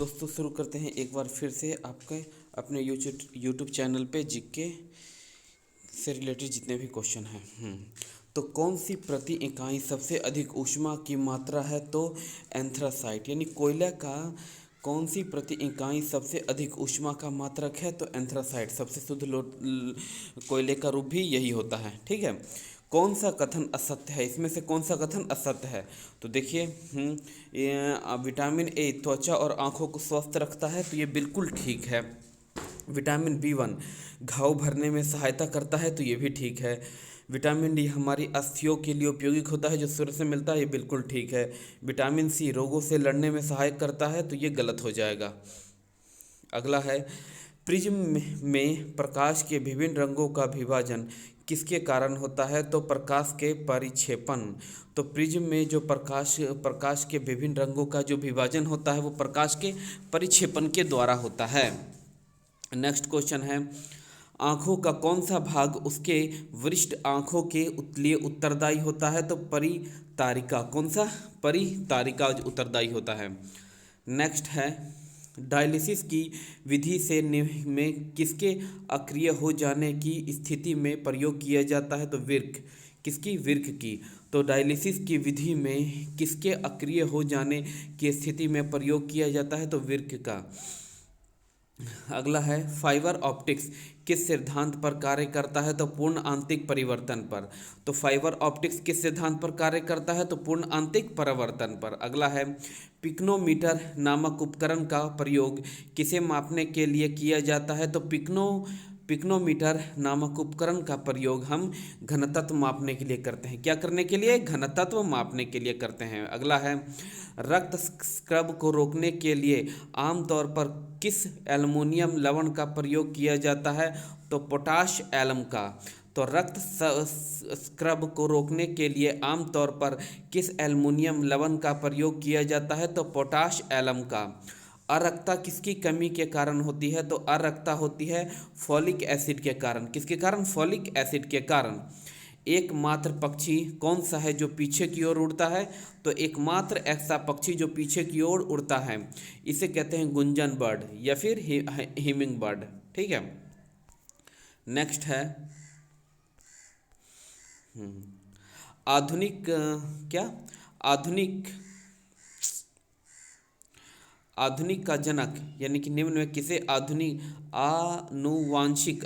दोस्तों शुरू करते हैं एक बार फिर से आपके अपने यूट्यूब चैनल पे जीके से रिलेटेड जितने भी क्वेश्चन हैं। तो कौन सी प्रति इकाई सबसे अधिक ऊष्मा की मात्रा है? तो एंथ्रासाइट यानी कोयले का कौन सी प्रति इकाई सबसे अधिक ऊष्मा का मात्रक है? तो एंथ्रासाइट। सबसे शुद्ध कोयले का रूप भी यही होता है। ठीक है। कौन सा कथन असत्य है? इसमें से कौन सा कथन असत्य है? तो देखिए, विटामिन ए त्वचा और आंखों को स्वस्थ रखता है, तो ये बिल्कुल ठीक है। विटामिन बी 1 घाव भरने में सहायता करता है, तो ये भी ठीक है। विटामिन डी हमारी अस्थियों के लिए उपयोगी होता है, जो सूर्य से मिलता है, ये बिल्कुल ठीक है। विटामिन सी रोगों से लड़ने में सहायक करता है, तो ये गलत हो जाएगा। अगला है, प्रिज्म में प्रकाश के विभिन्न रंगों का विभाजन किसके कारण होता है? तो प्रकाश के परिक्षेपण। तो प्रिज्म में जो प्रकाश के विभिन्न रंगों का जो विभाजन होता है वो प्रकाश के परिक्षेपण के द्वारा होता है। नेक्स्ट क्वेश्चन है, आँखों का कौन सा भाग उसके वरिष्ठ आँखों के लिए उत्तरदायी होता है? तो परितारिका। कौन सा? परितारिका उत्तरदायी होता है। नेक्स्ट है, डायलिसिस की विधि से में किसके अक्रिय हो जाने की स्थिति में प्रयोग किया जाता है? तो विर्क। किसकी? विर्क की। तो डायलिसिस की विधि में किसके अक्रिय हो जाने की स्थिति में प्रयोग किया जाता है? तो विर्क का। अगला है, फाइबर ऑप्टिक्स किस सिद्धांत पर कार्य करता है? तो पूर्ण आंतरिक परिवर्तन पर। तो फाइबर ऑप्टिक्स किस सिद्धांत पर कार्य करता है? तो पूर्ण आंतरिक परिवर्तन पर। अगला है, पिक्नोमीटर नामक उपकरण का प्रयोग किसे मापने के लिए किया जाता है? तो पिक्नोमीटर नामक उपकरण का प्रयोग हम घनत्व मापने के लिए करते हैं। क्या करने के लिए? घनत्व मापने के लिए करते हैं। अगला है, रक्त स्राव को रोकने के लिए आमतौर पर किस एल्युमिनियम लवण का प्रयोग किया जाता है? तो पोटाश एलम का। तो रक्त स्राव को रोकने के लिए आमतौर पर किस एल्युमिनियम लवण का प्रयोग किया जाता है? तो पोटाश एलम का। अरक्तता किसकी कमी के कारण होती है? तो अरक्तता होती है फॉलिक एसिड के कारण। किसके कारण? फॉलिक एसिड के कारण। एकमात्र पक्षी कौन सा है जो पीछे की ओर उड़ता है? तो एकमात्र ऐसा पक्षी जो पीछे की ओर उड़ता है, इसे कहते हैं गुंजन बर्ड या फिर हिमिंग बर्ड। ठीक है। नेक्स्ट है, आधुनिक क्या आधुनिक का जनक यानी कि निम्न में किसे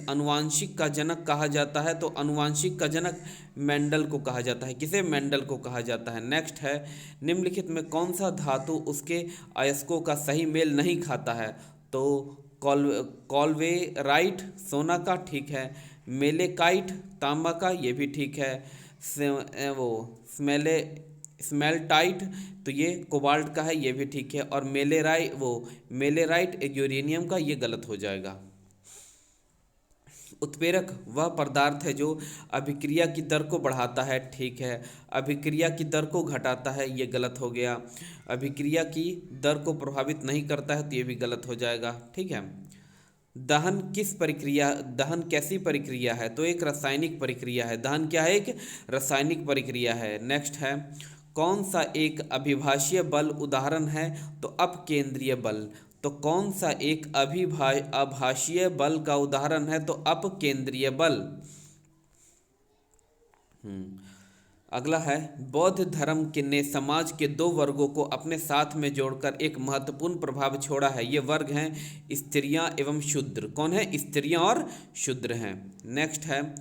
अनुवांशिक का जनक कहा जाता है? तो अनुवांशिक का जनक मेंडल को कहा जाता है। किसे? मेंडल को कहा जाता है। नेक्स्ट है, निम्नलिखित में कौन सा धातु उसके अयस्कों का सही मेल नहीं खाता है? तो कॉलवेराइट सोना का, ठीक है। मेलेकाइट तांबा का, ये भी ठीक है। स्मेल्टाइट तो ये कोबाल्ट का है, ये भी ठीक है। और मेलेराइट यूरेनियम का, ये गलत हो जाएगा। उत्प्रेरक वह पदार्थ है जो अभिक्रिया की दर को बढ़ाता है, ठीक है। अभिक्रिया की दर को घटाता है, ये गलत हो गया। अभिक्रिया की दर को प्रभावित नहीं करता है, तो ये भी गलत हो जाएगा। ठीक है। दहन कैसी प्रक्रिया है? तो एक रासायनिक प्रक्रिया है। दहन क्या है? एक रासायनिक प्रक्रिया है। नेक्स्ट है, कौन सा एक अभिभाषीय बल उदाहरण है? तो अपकेंद्रीय बल। तो कौन सा एक अभाषीय बल का उदाहरण है? तो अपकेंद्रीय बल। अगला है, बौद्ध धर्म ने समाज के दो वर्गों को अपने साथ में जोड़कर एक महत्वपूर्ण प्रभाव छोड़ा है। ये वर्ग हैं स्त्रियां एवं शूद्र। कौन है? स्त्रियां और शूद्र हैं। नेक्स्ट है,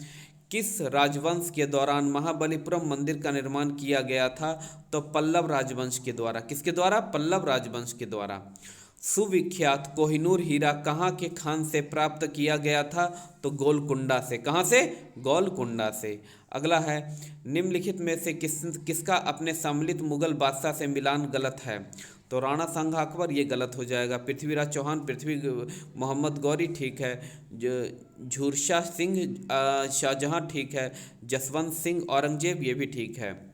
किस राजवंश के दौरान महाबलीपुरम मंदिर का निर्माण किया गया था? तो पल्लव राजवंश के द्वारा। किसके द्वारा? पल्लव राजवंश के द्वारा। सुविख्यात कोहिनूर हीरा कहाँ के खान से प्राप्त किया गया था? तो गोलकुंडा से। कहाँ से? गोलकुंडा से। अगला है, निम्नलिखित में से किसका अपने सम्मिलित मुगल बादशाह से मिलान गलत है? तो राणा सांगा अकबर, ये गलत हो जाएगा। पृथ्वीराज चौहान, पृथ्वी मोहम्मद गौरी, ठीक है। झूरशाह सिंह शाहजहां, ठीक है। जसवंत सिंह औरंगजेब, ये भी ठीक है।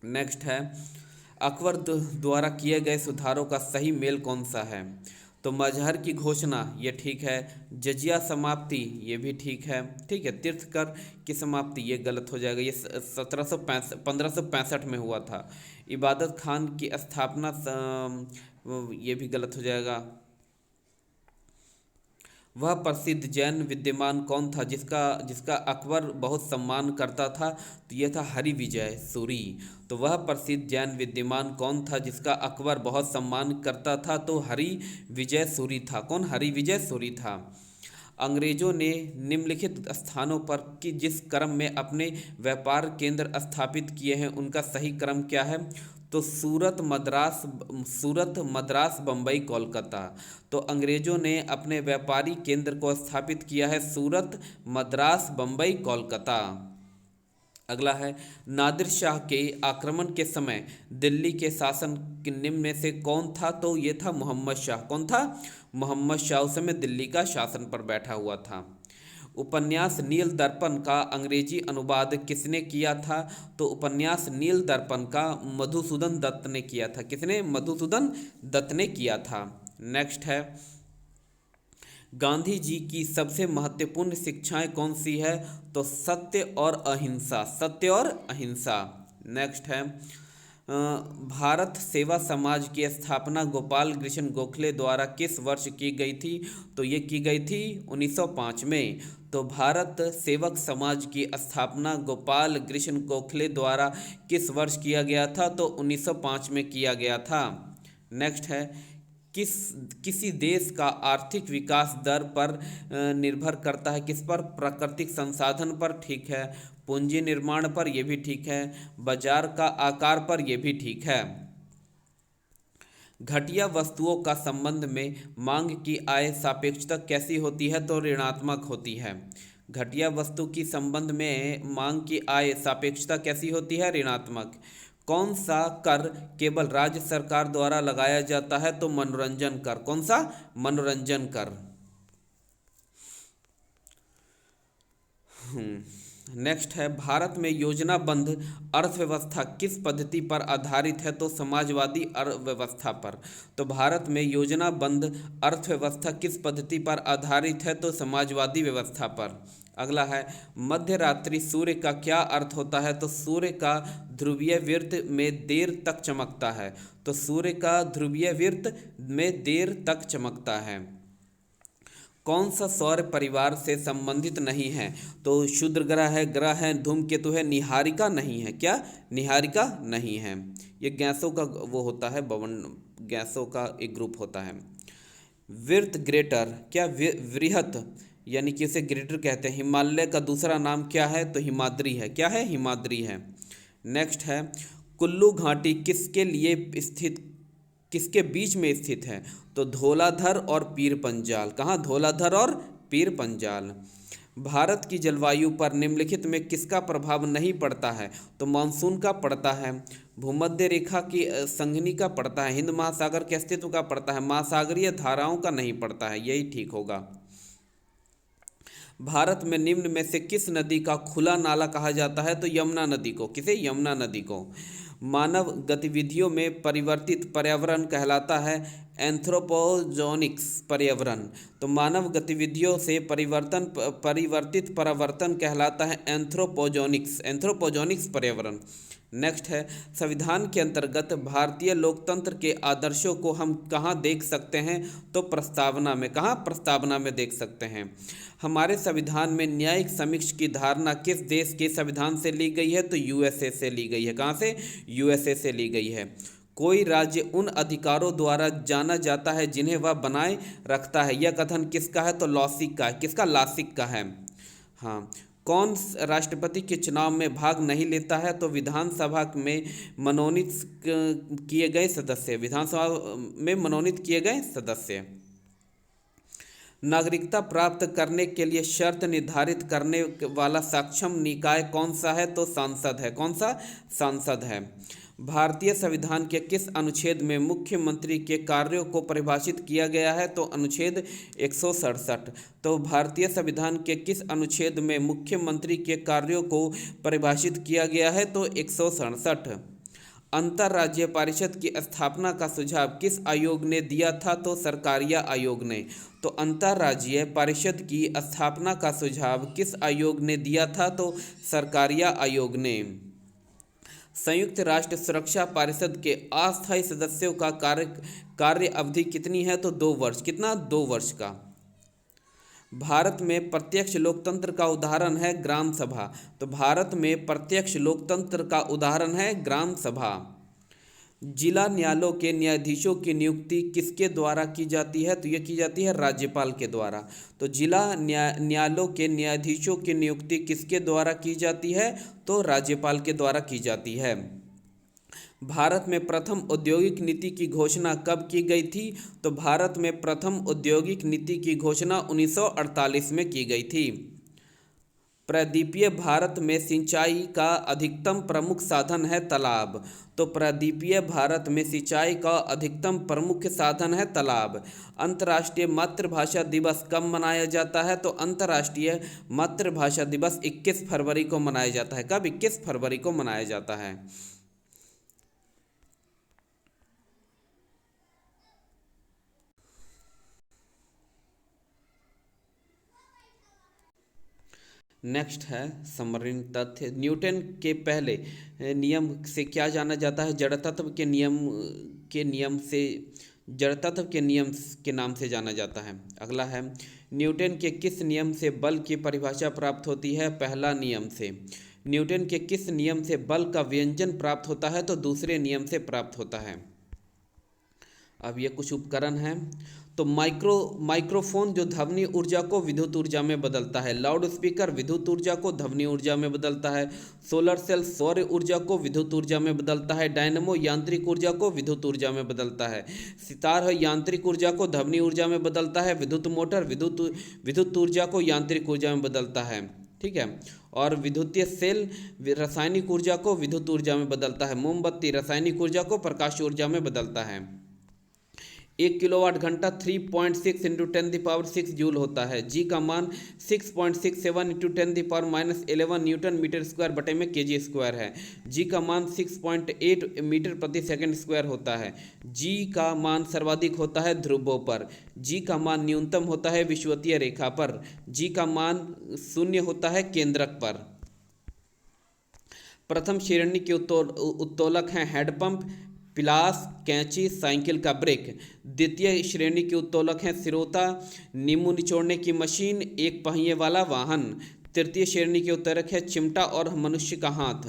नेक्स्ट है, अकबर द्वारा किए गए सुधारों का सही मेल कौन सा है? तो मजहर की घोषणा, ये ठीक है। जजिया समाप्ति, ये भी ठीक है। ठीक है। तीर्थकर की समाप्ति, ये गलत हो जाएगा। ये 1565 में हुआ था। इबादत खान की स्थापना ये भी गलत हो जाएगा। वह प्रसिद्ध जैन विद्वान कौन था जिसका जिसका अकबर बहुत सम्मान करता था? तो यह था हरिविजय सूरी। तो वह प्रसिद्ध जैन विद्वान कौन था जिसका अकबर बहुत सम्मान करता था? तो हरिविजय सूरी था। कौन? हरिविजय सूरी था। अंग्रेजों ने निम्नलिखित स्थानों पर कि जिस क्रम में अपने व्यापार केंद्र स्थापित किए हैं उनका सही क्रम क्या है? तो सूरत मद्रास बम्बई कोलकाता। तो अंग्रेजों ने अपने व्यापारी केंद्र को स्थापित किया है सूरत मद्रास बम्बई कोलकाता। अगला है, नादिर शाह के आक्रमण के समय दिल्ली के शासन के निम्न में से कौन था? तो ये था मोहम्मद शाह। कौन था? मोहम्मद शाह उस समय दिल्ली का शासन पर बैठा हुआ था। उपन्यास नील दर्पण का अंग्रेजी अनुवाद किसने किया था? तो उपन्यास नील दर्पण का मधुसूदन दत्त ने किया था। किसने? मधुसूदन दत्त ने किया था। नेक्स्ट है, गांधी जी की सबसे महत्वपूर्ण शिक्षाएं कौन सी है? तो सत्य और अहिंसा। सत्य और अहिंसा। नेक्स्ट है, भारत सेवा समाज की स्थापना गोपाल कृष्ण गोखले द्वारा किस वर्ष की गई थी? तो ये की गई थी 1905 में। तो भारत सेवक समाज की स्थापना गोपाल कृष्ण गोखले द्वारा किस वर्ष किया गया था? तो 1905 में किया गया था। नेक्स्ट है, किसी देश का आर्थिक विकास दर पर निर्भर करता है? किस पर? प्राकृतिक संसाधन पर, ठीक है। पूंजी निर्माण पर, यह भी ठीक है। बाजार का आकार पर, यह भी ठीक है। घटिया वस्तुओं का संबंध में मांग की आय सापेक्षता कैसी होती है? तो ऋणात्मक होती है। घटिया वस्तु की संबंध में मांग की आय सापेक्षता कैसी होती है? ऋणात्मक। कौन सा कर केवल राज्य सरकार द्वारा लगाया जाता है? तो मनोरंजन कर। कौन सा? मनोरंजन कर। नेक्स्ट है, भारत में योजनाबद्ध अर्थव्यवस्था किस पद्धति पर आधारित है? तो समाजवादी अर्थव्यवस्था पर। तो भारत में योजनाबद्ध अर्थव्यवस्था किस पद्धति पर आधारित है? तो समाजवादी व्यवस्था पर। अगला है, मध्य रात्रि सूर्य का क्या अर्थ होता है? तो सूर्य का ध्रुवीय वृत्त में देर तक चमकता है। तो सूर्य का ध्रुवीय वृत्त में देर तक चमकता है। कौन सा सौर परिवार से संबंधित नहीं है? तो क्षुद्र ग्रह है, धूमकेतु है, निहारिका नहीं है। क्या? निहारिका नहीं है। ये गैसों का वो होता है, गैसों का एक ग्रुप होता है। वृत्त ग्रेटर, क्या? वृहत, यानी कि इसे ग्रेटर कहते हैं। हिमालय का दूसरा नाम क्या है? तो हिमाद्री है। क्या है? हिमाद्री है। नेक्स्ट है, कुल्लू घाटी किसके लिए स्थित, किसके बीच में स्थित है? तो धौलाधर और पीर पंजाल। कहाँ? धौलाधर और पीर पंजाल। भारत की जलवायु पर निम्नलिखित में किसका प्रभाव नहीं पड़ता है? तो मानसून का पड़ता है, भूमध्य रेखा की संघनी का पड़ता है, हिंद महासागर के अस्तित्व का पड़ता है, महासागरीय धाराओं का नहीं पड़ता है। यही ठीक होगा। भारत में निम्न में से किस नदी का खुला नाला कहा जाता है? तो यमुना नदी को। किसे? यमुना नदी को। मानव गतिविधियों में परिवर्तित पर्यावरण कहलाता है एंथ्रोपोजेनिक्स पर्यावरण। तो मानव गतिविधियों से परिवर्तित परावर्तन कहलाता है एंथ्रोपोजेनिक्स पर्यावरण। नेक्स्ट है, संविधान के अंतर्गत भारतीय लोकतंत्र के आदर्शों को हम कहाँ देख सकते हैं? तो प्रस्तावना में। कहाँ? प्रस्तावना में देख सकते हैं। हमारे संविधान में न्यायिक समीक्षा की धारणा किस देश के संविधान से ली गई है? तो यूएसए से ली गई है। कहाँ से? यूएसए से ली गई है। कोई राज्य उन अधिकारों द्वारा जाना जाता है जिन्हें वह बनाए रखता है। यह कथन किसका है? तो लॉसिक का है। किसका? लासिक का है। हाँ। कौन राष्ट्रपति के चुनाव में भाग नहीं लेता है? तो विधानसभा में मनोनीत किए गए सदस्य। विधानसभा में मनोनीत किए गए सदस्य। नागरिकता प्राप्त करने के लिए शर्त निर्धारित करने वाला सक्षम निकाय कौन सा है? तो संसद है। कौन सा? संसद है। भारतीय संविधान के किस अनुच्छेद में मुख्यमंत्री के कार्यों को परिभाषित किया गया है? तो अनुच्छेद 167। तो भारतीय संविधान के किस अनुच्छेद में मुख्यमंत्री के कार्यों को परिभाषित किया गया है? तो 167। अंतर्राज्यीय परिषद की स्थापना का सुझाव किस आयोग ने दिया था? तो सरकारिया आयोग ने। तो अंतर्राज्यीय परिषद की स्थापना का सुझाव किस आयोग ने दिया था? तो सरकारिया आयोग ने। संयुक्त राष्ट्र सुरक्षा परिषद के अस्थायी सदस्यों का कार्य अवधि कितनी है? तो 2 वर्ष। कितना? 2 वर्ष का। भारत में प्रत्यक्ष लोकतंत्र का उदाहरण है ग्राम सभा। तो भारत में प्रत्यक्ष लोकतंत्र का उदाहरण है ग्राम सभा। जिला न्यायालयों के न्यायाधीशों की नियुक्ति किसके द्वारा की जाती है? तो ये की जाती है राज्यपाल के द्वारा। तो जिला न्यायालयों के न्यायाधीशों की नियुक्ति किसके द्वारा की जाती है? तो राज्यपाल के द्वारा की जाती है। भारत में प्रथम औद्योगिक नीति की घोषणा कब की गई थी? तो भारत में प्रथम औद्योगिक नीति की घोषणा 1948 में की गई थी। प्रायद्वीपीय भारत में सिंचाई का अधिकतम प्रमुख साधन है तालाब। तो प्रायद्वीपीय भारत में सिंचाई का अधिकतम प्रमुख साधन है तालाब। अंतर्राष्ट्रीय मातृभाषा दिवस कब मनाया जाता है? तो अंतर्राष्ट्रीय मातृभाषा दिवस 21 फरवरी को मनाया जाता है। कब? 21 फरवरी को मनाया जाता है। नेक्स्ट है समरीन तथ्य। न्यूटन के पहले नियम से क्या जाना जाता है? जड़तत्व के नियम से, जड़तत्व के नियम के नाम से जाना जाता है। अगला है न्यूटन के किस नियम से बल की परिभाषा प्राप्त होती है? पहला नियम से। न्यूटन के किस नियम से बल का व्यंजन प्राप्त होता है? तो दूसरे नियम से प्राप्त होता है। अब ये कुछ उपकरण हैं। तो माइक्रोफोन जो ध्वनि ऊर्जा को विद्युत ऊर्जा में बदलता है। लाउड स्पीकर विद्युत ऊर्जा को ध्वनि ऊर्जा में बदलता है। सोलर सेल सौर ऊर्जा को विद्युत ऊर्जा में बदलता है। डायनेमो यांत्रिक ऊर्जा को विद्युत ऊर्जा में बदलता है। सितार है यांत्रिक ऊर्जा को ध्वनि ऊर्जा में बदलता है। विद्युत मोटर विद्युत ऊर्जा को यांत्रिक ऊर्जा में बदलता है। ठीक है। और विद्युतीय सेल रासायनिक ऊर्जा को विद्युत ऊर्जा में बदलता है। मोमबत्ती रासायनिक ऊर्जा को प्रकाश ऊर्जा में बदलता है। 1 किलोवाट घंटा 3.6 × 10⁻6 जूल होता है। जी का मान 6.67 × 10⁻11 न्यूटन मीटर स्क्वायर बटे में केजी स्क्वायर है। जी का मान 6.8 मीटर प्रति सेकंड स्क्वायर होता है। जी का मान सर्वाधिक होता है ध्रुवों पर। जी का मान न्यूनतम होता है विषुवतीय रेखा पर। जी का मान 0 होता है केंद्रक पर। प्रथम श्रेणी के उत्तोलक हैं हैंडपंप, पिलास, कैंची, साइकिल का ब्रेक। द्वितीय श्रेणी के उत्तोलक हैं सिरोता, नींबू निचोड़ने की मशीन, एक पहिए वाला वाहन। तृतीय श्रेणी के उत्तोलक है चिमटा और मनुष्य का हाथ।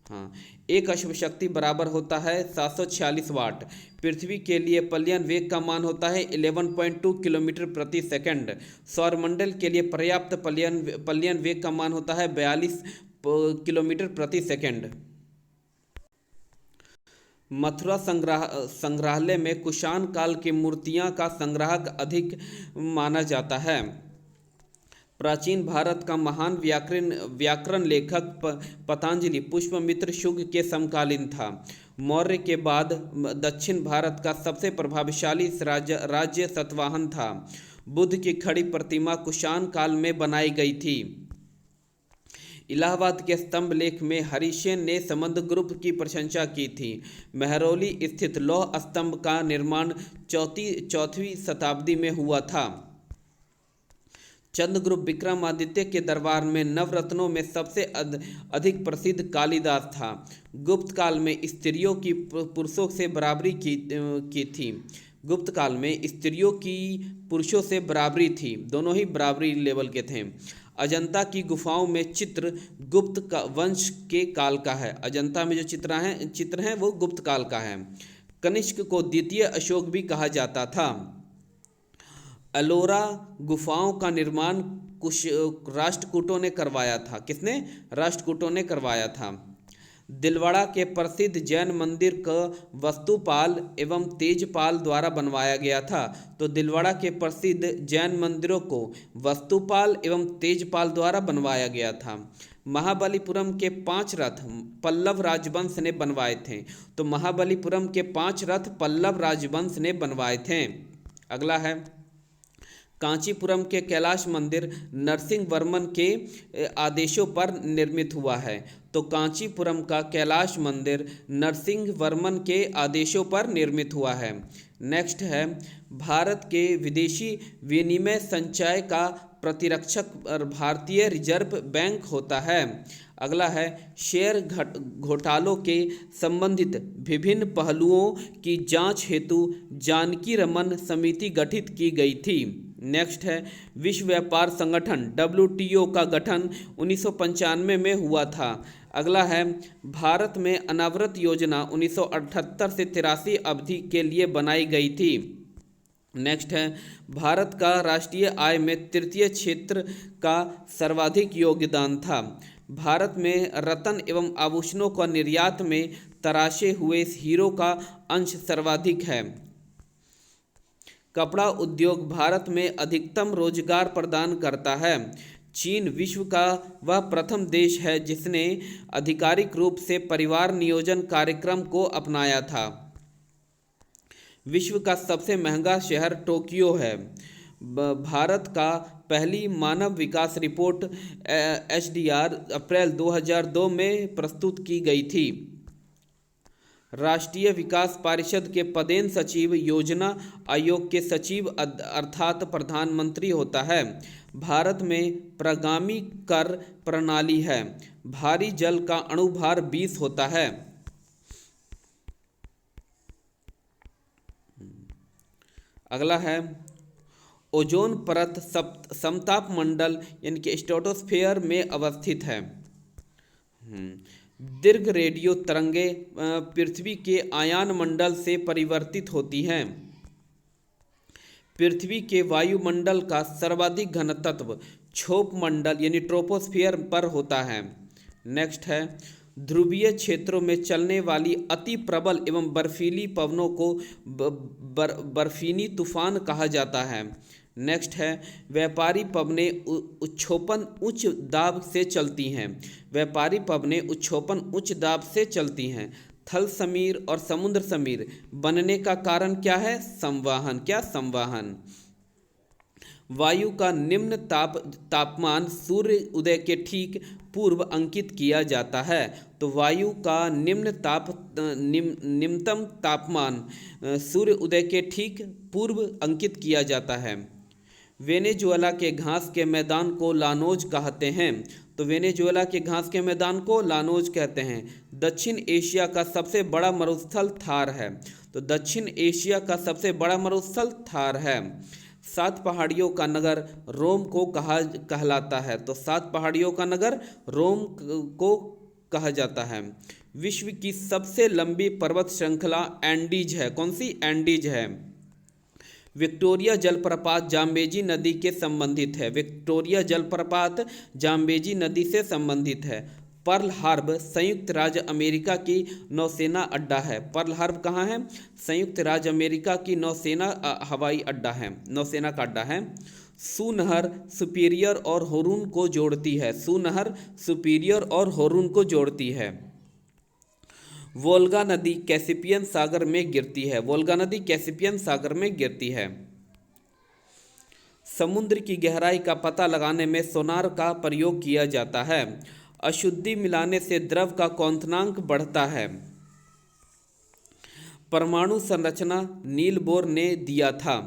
हाँ, एक अश्व शक्ति बराबर होता है 746 वाट। पृथ्वी के लिए पल्यन वेग का मान होता है 11.2 किलोमीटर प्रति सेकंड। सौरमंडल के लिए पर्याप्त पल्यन वेग का मान होता है 42 किलोमीटर प्रति सेकंड। मथुरा संग्रहालय में कुषाण काल की मूर्तियां का संग्राहक अधिक माना जाता है। प्राचीन भारत का महान व्याकरण लेखक पतंजलि पुष्यमित्र शुंग के समकालीन था। मौर्य के बाद दक्षिण भारत का सबसे प्रभावशाली राज्य सातवाहन था। बुद्ध की खड़ी प्रतिमा कुषाण काल में बनाई गई थी। इलाहाबाद के स्तंभ लेख में हरिसेन ने समुद्रगुप्त की प्रशंसा की थी। महरौली स्थित लौह स्तंभ का निर्माण 4वीं शताब्दी में हुआ था। चंद्रगुप्त विक्रमादित्य के दरबार में नवरत्नों में सबसे अधिक प्रसिद्ध कालिदास था। गुप्त काल में स्त्रियों की पुरुषों से बराबरी की थी। गुप्त काल में स्त्रियों की पुरुषों से बराबरी थी, दोनों ही बराबरी लेवल के थे। अजंता की गुफाओं में चित्र गुप्त का वंश के काल का है। अजंता में जो चित्र हैं वो गुप्त काल का है। कनिष्क को द्वितीय अशोक भी कहा जाता था। एलोरा गुफाओं का निर्माण कुछ राष्ट्रकूटों ने करवाया था। किसने? राष्ट्रकूटों ने करवाया था। दिलवाड़ा के प्रसिद्ध जैन मंदिर का वस्तुपाल एवं तेजपाल द्वारा बनवाया गया था। तो दिलवाड़ा के प्रसिद्ध जैन मंदिरों को वस्तुपाल एवं तेजपाल द्वारा बनवाया गया था। महाबलीपुरम के 5 रथ पल्लव राजवंश ने बनवाए थे। तो महाबलीपुरम के 5 रथ पल्लव राजवंश ने बनवाए थे। अगला है कांचीपुरम के कैलाश मंदिर नरसिंह वर्मन के आदेशों पर निर्मित हुआ है। तो कांचीपुरम का कैलाश मंदिर नरसिंह वर्मन के आदेशों पर निर्मित हुआ है। नेक्स्ट है भारत के विदेशी विनिमय संचय का प्रतिरक्षक भारतीय रिजर्व बैंक होता है। अगला है शेयर घोटालों के संबंधित विभिन्न पहलुओं की जांच हेतु जानकी रमन समिति गठित की गई थी। नेक्स्ट है विश्व व्यापार संगठन WTO का गठन 1995 में हुआ था। अगला है भारत में अनावृत योजना 1978 से 83 अवधि के लिए बनाई गई थी। नेक्स्ट है भारत का राष्ट्रीय आय में तृतीय क्षेत्र का सर्वाधिक योगदान था। भारत में रत्न एवं आभूषणों का निर्यात में तराशे हुए हीरो का अंश सर्वाधिक है। कपड़ा उद्योग भारत में अधिकतम रोजगार प्रदान करता है। चीन विश्व का वह प्रथम देश है जिसने आधिकारिक रूप से परिवार नियोजन कार्यक्रम को अपनाया था। विश्व का सबसे महंगा शहर टोक्यो है। भारत का पहली मानव विकास रिपोर्ट HDR अप्रैल 2002 में प्रस्तुत की गई थी। राष्ट्रीय विकास परिषद के पदेन सचिव योजना आयोग के सचिव अर्थात प्रधानमंत्री होता है। भारत में प्रगामी कर प्रणाली है। भारी जल का अणुभार 20 होता है। अगला है ओजोन परत समताप मंडल यानी कि स्ट्रेटोस्फेयर में अवस्थित है। दीर्घ रेडियो तरंगें पृथ्वी के आयन मंडल से परिवर्तित होती हैं। पृथ्वी के वायुमंडल का सर्वाधिक घन तत्व क्षोभ मंडल यानी ट्रोपोस्फियर पर होता है। नेक्स्ट है ध्रुवीय क्षेत्रों में चलने वाली अति प्रबल एवं बर्फीली पवनों को बर्फीनी तूफान कहा जाता है। नेक्स्ट है व्यापारी पवनें उच्छोपन उच्च दाब से चलती हैं। व्यापारी पवनें उच्छोपन उच्च दाब से चलती हैं। थल समीर और समुद्र समीर बनने का कारण क्या है? संवहन। क्या? संवहन। वायु का निम्न तापमान सूर्य उदय के ठीक पूर्व अंकित किया जाता है। तो वायु का निम्नतम तापमान सूर्य उदय के ठीक पूर्व अंकित किया जाता है। वेनेजुएला के घास के मैदान को लानोज कहते हैं। तो वेनेजुएला के घास के मैदान को लानोज कहते हैं। दक्षिण एशिया का सबसे बड़ा मरुस्थल थार है। तो दक्षिण एशिया का सबसे बड़ा मरुस्थल थार है। 7 पहाड़ियों का नगर रोम को कहलाता है। तो 7 पहाड़ियों का नगर रोम को कहा जाता है। विश्व की सबसे लंबी पर्वत श्रृंखला एंडीज है। कौन सी? एंडीज है। विक्टोरिया जलप्रपात जाम्बेजी नदी के संबंधित है। विक्टोरिया जलप्रपात जाम्बेजी नदी से संबंधित है। पर्ल हार्बर संयुक्त राज्य अमेरिका की नौसेना अड्डा है। पर्ल हार्बर कहाँ है? संयुक्त राज्य अमेरिका की नौसेना हवाई अड्डा है, नौसेना का अड्डा है। सू नहर सुपीरियर और होरून को जोड़ती है। सू नहर सुपीरियर और होरून को जोड़ती है। वोल्गा नदी कैस्पियन सागर में गिरती है। वोल्गा नदी कैस्पियन सागर में गिरती है। समुद्र की गहराई का पता लगाने में सोनार का प्रयोग किया जाता है। अशुद्धि मिलाने से द्रव का क्वथनांक बढ़ता है। परमाणु संरचना नील बोर ने दिया था।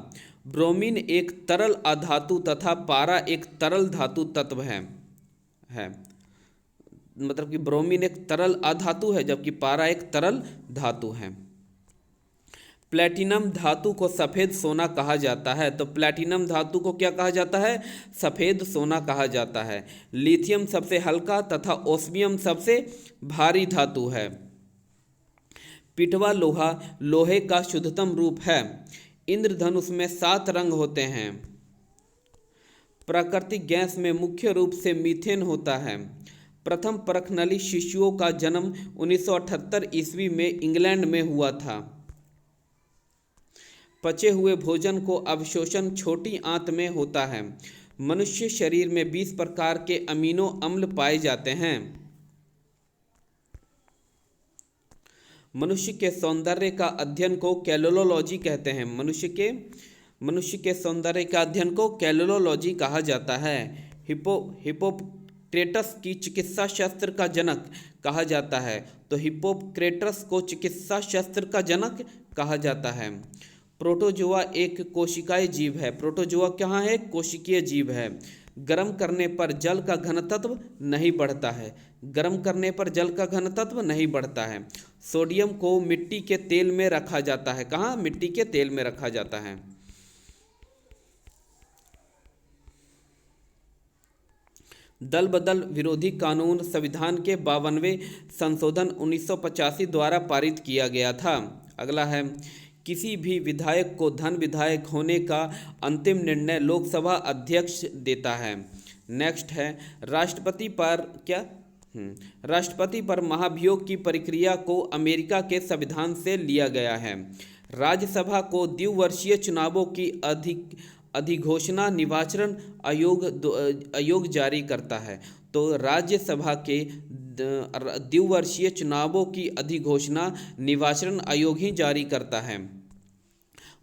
ब्रोमीन एक तरल अधातु तथा पारा एक तरल धातु तत्व है। मतलब कि ब्रोमीन एक तरल अधातु है जबकि पारा एक तरल धातु है। प्लैटिनम धातु को सफ़ेद सोना कहा जाता है। तो प्लैटिनम धातु को क्या कहा जाता है? सफ़ेद सोना कहा जाता है। लिथियम सबसे हल्का तथा ओस्मियम सबसे भारी धातु है। पिटवा लोहा लोहे का शुद्धतम रूप है। इंद्रधनुष में 7 रंग होते हैं। प्राकृतिक गैस में मुख्य रूप से मीथेन होता है। प्रथम परखनली शिशुओं का जन्म 1978 ईस्वी में इंग्लैंड में हुआ था। पचे हुए भोजन को अवशोषण छोटी आंत में होता है। मनुष्य शरीर में 20 प्रकार के अमीनो अम्ल पाए जाते हैं। मनुष्य के सौंदर्य का अध्ययन को कैलोलॉजी कहते हैं। मनुष्य के सौंदर्य का अध्ययन को कैलोलॉजी कहा जाता है। हिप्पोक्रेटस की चिकित्सा शास्त्र का जनक कहा जाता है। तो हिप्पोक्रेटस को चिकित्सा शास्त्र का जनक कहा जाता है। प्रोटोजोआ एक कोशिकीय जीव है। प्रोटोजोआ कहाँ है? कोशिकीय जीव है। गर्म करने पर जल का घनत्व नहीं बढ़ता है। गर्म करने पर जल का घनत्व नहीं बढ़ता है। सोडियम को मिट्टी के तेल में रखा जाता है। कहाँ? मिट्टी के तेल में रखा जाता है। दल बदल विरोधी कानून संविधान के 52वें संशोधन 1985 द्वारा पारित किया गया था। अगला है, किसी भी विधायक को धन विधायक होने का अंतिम निर्णय लोकसभा अध्यक्ष देता है। नेक्स्ट है, राष्ट्रपति पर क्या राष्ट्रपति पर महाभियोग की प्रक्रिया को अमेरिका के संविधान से लिया गया है। राज्यसभा को द्विवर्षीय चुनावों की अधिघोषणा निर्वाचन आयोग जारी करता है। तो राज्यसभा के द्विवर्षीय चुनावों की अधिघोषणा निर्वाचन आयोग ही जारी करता है।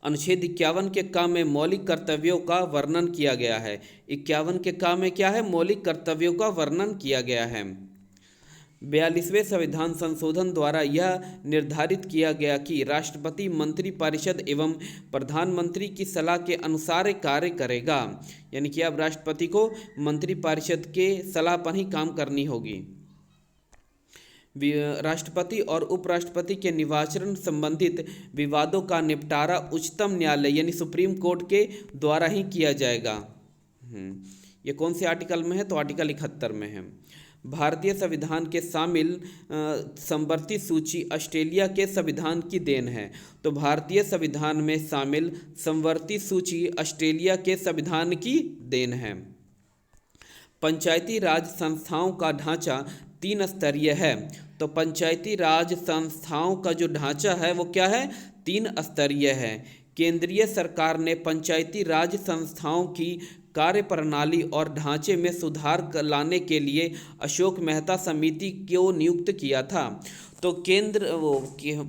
अनुच्छेद 51 के काम में मौलिक कर्तव्यों का वर्णन किया गया है। 51 के काम में क्या है? मौलिक कर्तव्यों का वर्णन किया गया है। 42वें संविधान संशोधन द्वारा यह निर्धारित किया गया कि राष्ट्रपति मंत्रिपरिषद एवं प्रधानमंत्री की सलाह के अनुसार कार्य करेगा। यानी कि अब राष्ट्रपति को मंत्रिपरिषद के सलाह पर ही काम करनी होगी। राष्ट्रपति और उपराष्ट्रपति के निर्वाचन संबंधित विवादों का निपटारा उच्चतम न्यायालय यानी सुप्रीम कोर्ट के द्वारा ही किया जाएगा। ये कौन से आर्टिकल में है? तो आर्टिकल 71 में है। भारतीय संविधान के शामिल समवर्ती सूची ऑस्ट्रेलिया के संविधान की देन है। तो भारतीय संविधान में शामिल समवर्ती सूची ऑस्ट्रेलिया के संविधान की देन है। पंचायती राज संस्थाओं का ढांचा 3 स्तरीय है। तो पंचायती राज संस्थाओं का जो ढांचा है वो क्या है? 3 स्तरीय है। केंद्रीय सरकार ने पंचायती राज संस्थाओं की कार्यप्रणाली और ढांचे में सुधार लाने के लिए अशोक मेहता समिति को नियुक्त किया था। तो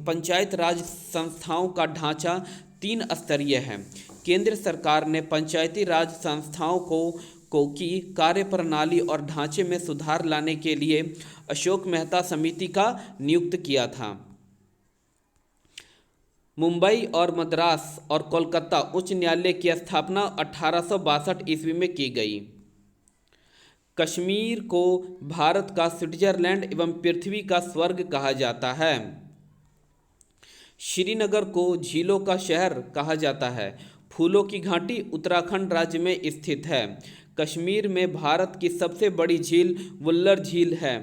पंचायत राज संस्थाओं का ढांचा 3 स्तरीय है। केंद्र सरकार ने पंचायती राज संस्थाओं को की कार्यप्रणाली और ढांचे में सुधार लाने के लिए अशोक मेहता समिति का नियुक्त किया था। मुंबई और मद्रास और कोलकाता उच्च न्यायालय की स्थापना 1862 ईस्वी में की गई। कश्मीर को भारत का स्विट्जरलैंड एवं पृथ्वी का स्वर्ग कहा जाता है। श्रीनगर को झीलों का शहर कहा जाता है। फूलों की घाटी उत्तराखंड राज्य में स्थित है। कश्मीर में भारत की सबसे बड़ी झील वुल्लर झील है।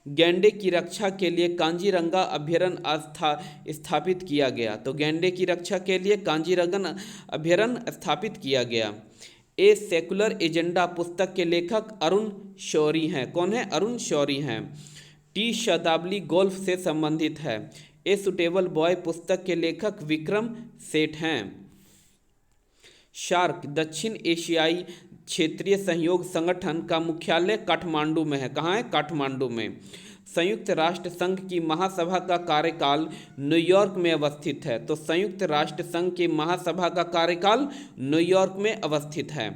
गैंडे की रक्षा के लिए कांजीरंगा अभयारण्य स्थापित किया गया। तो गैंडे की रक्षा के लिए कांजीरंगा अभयारण्य स्थापित किया गया। ए सेकुलर एजेंडा पुस्तक के लेखक अरुण शौरी हैं। कौन है? अरुण शौरी हैं। टी शताब्दी गोल्फ से संबंधित है। ए सुटेबल बॉय पुस्तक के लेखक विक्रम सेठ हैं। सार्क दक्षिण एशियाई क्षेत्रीय सहयोग संगठन का मुख्यालय काठमांडू में है। कहाँ है? काठमांडू में। संयुक्त राष्ट्र संघ की महासभा का कार्यकाल न्यूयॉर्क में अवस्थित है। तो संयुक्त राष्ट्र संघ की महासभा का कार्यकाल न्यूयॉर्क में अवस्थित है।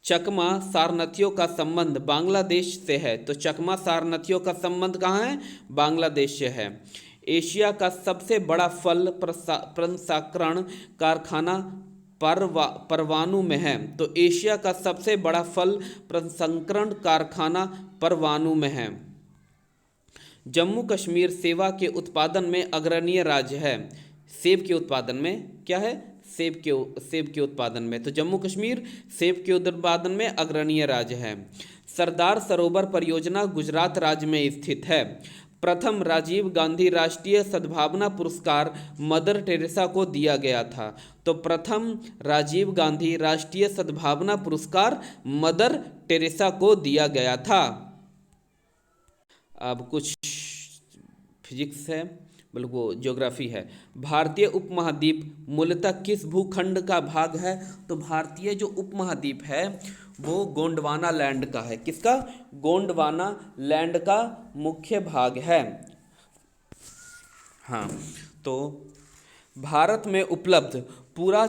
चकमा सारनाथियों का संबंध बांग्लादेश से है। तो चकमा सारनाथियों का संबंध कहाँ है? बांग्लादेश से है। एशिया का सबसे बड़ा फल प्रसंस्करण कारखाना परवाणु में है। तो एशिया का सबसे बड़ा फल प्रसंस्करण कारखाना परवाणु में है। जम्मू कश्मीर सेवा के उत्पादन में अग्रणीय राज्य है। सेब के उत्पादन में क्या है? सेब के उत्पादन में। तो जम्मू कश्मीर सेब के उत्पादन में अग्रणीय राज्य है। सरदार सरोवर परियोजना गुजरात राज्य में स्थित है। प्रथम राजीव गांधी राष्ट्रीय सद्भावना पुरस्कार मदर टेरेसा को दिया गया था। तो प्रथम राजीव गांधी राष्ट्रीय सद्भावना पुरस्कार मदर टेरेसा को दिया गया था। अब कुछ फिजिक्स है, बल्कि वो ज्योग्राफी है। भारतीय उपमहाद्वीप मूलतः किस भूखंड का भाग है? तो भारतीय जो उपमहाद्वीप है वो गोंडवाना लैंड का है। किसका? गोंडवाना लैंड का मुख्य भाग है। हाँ, तो भारत में उपलब्ध पूरा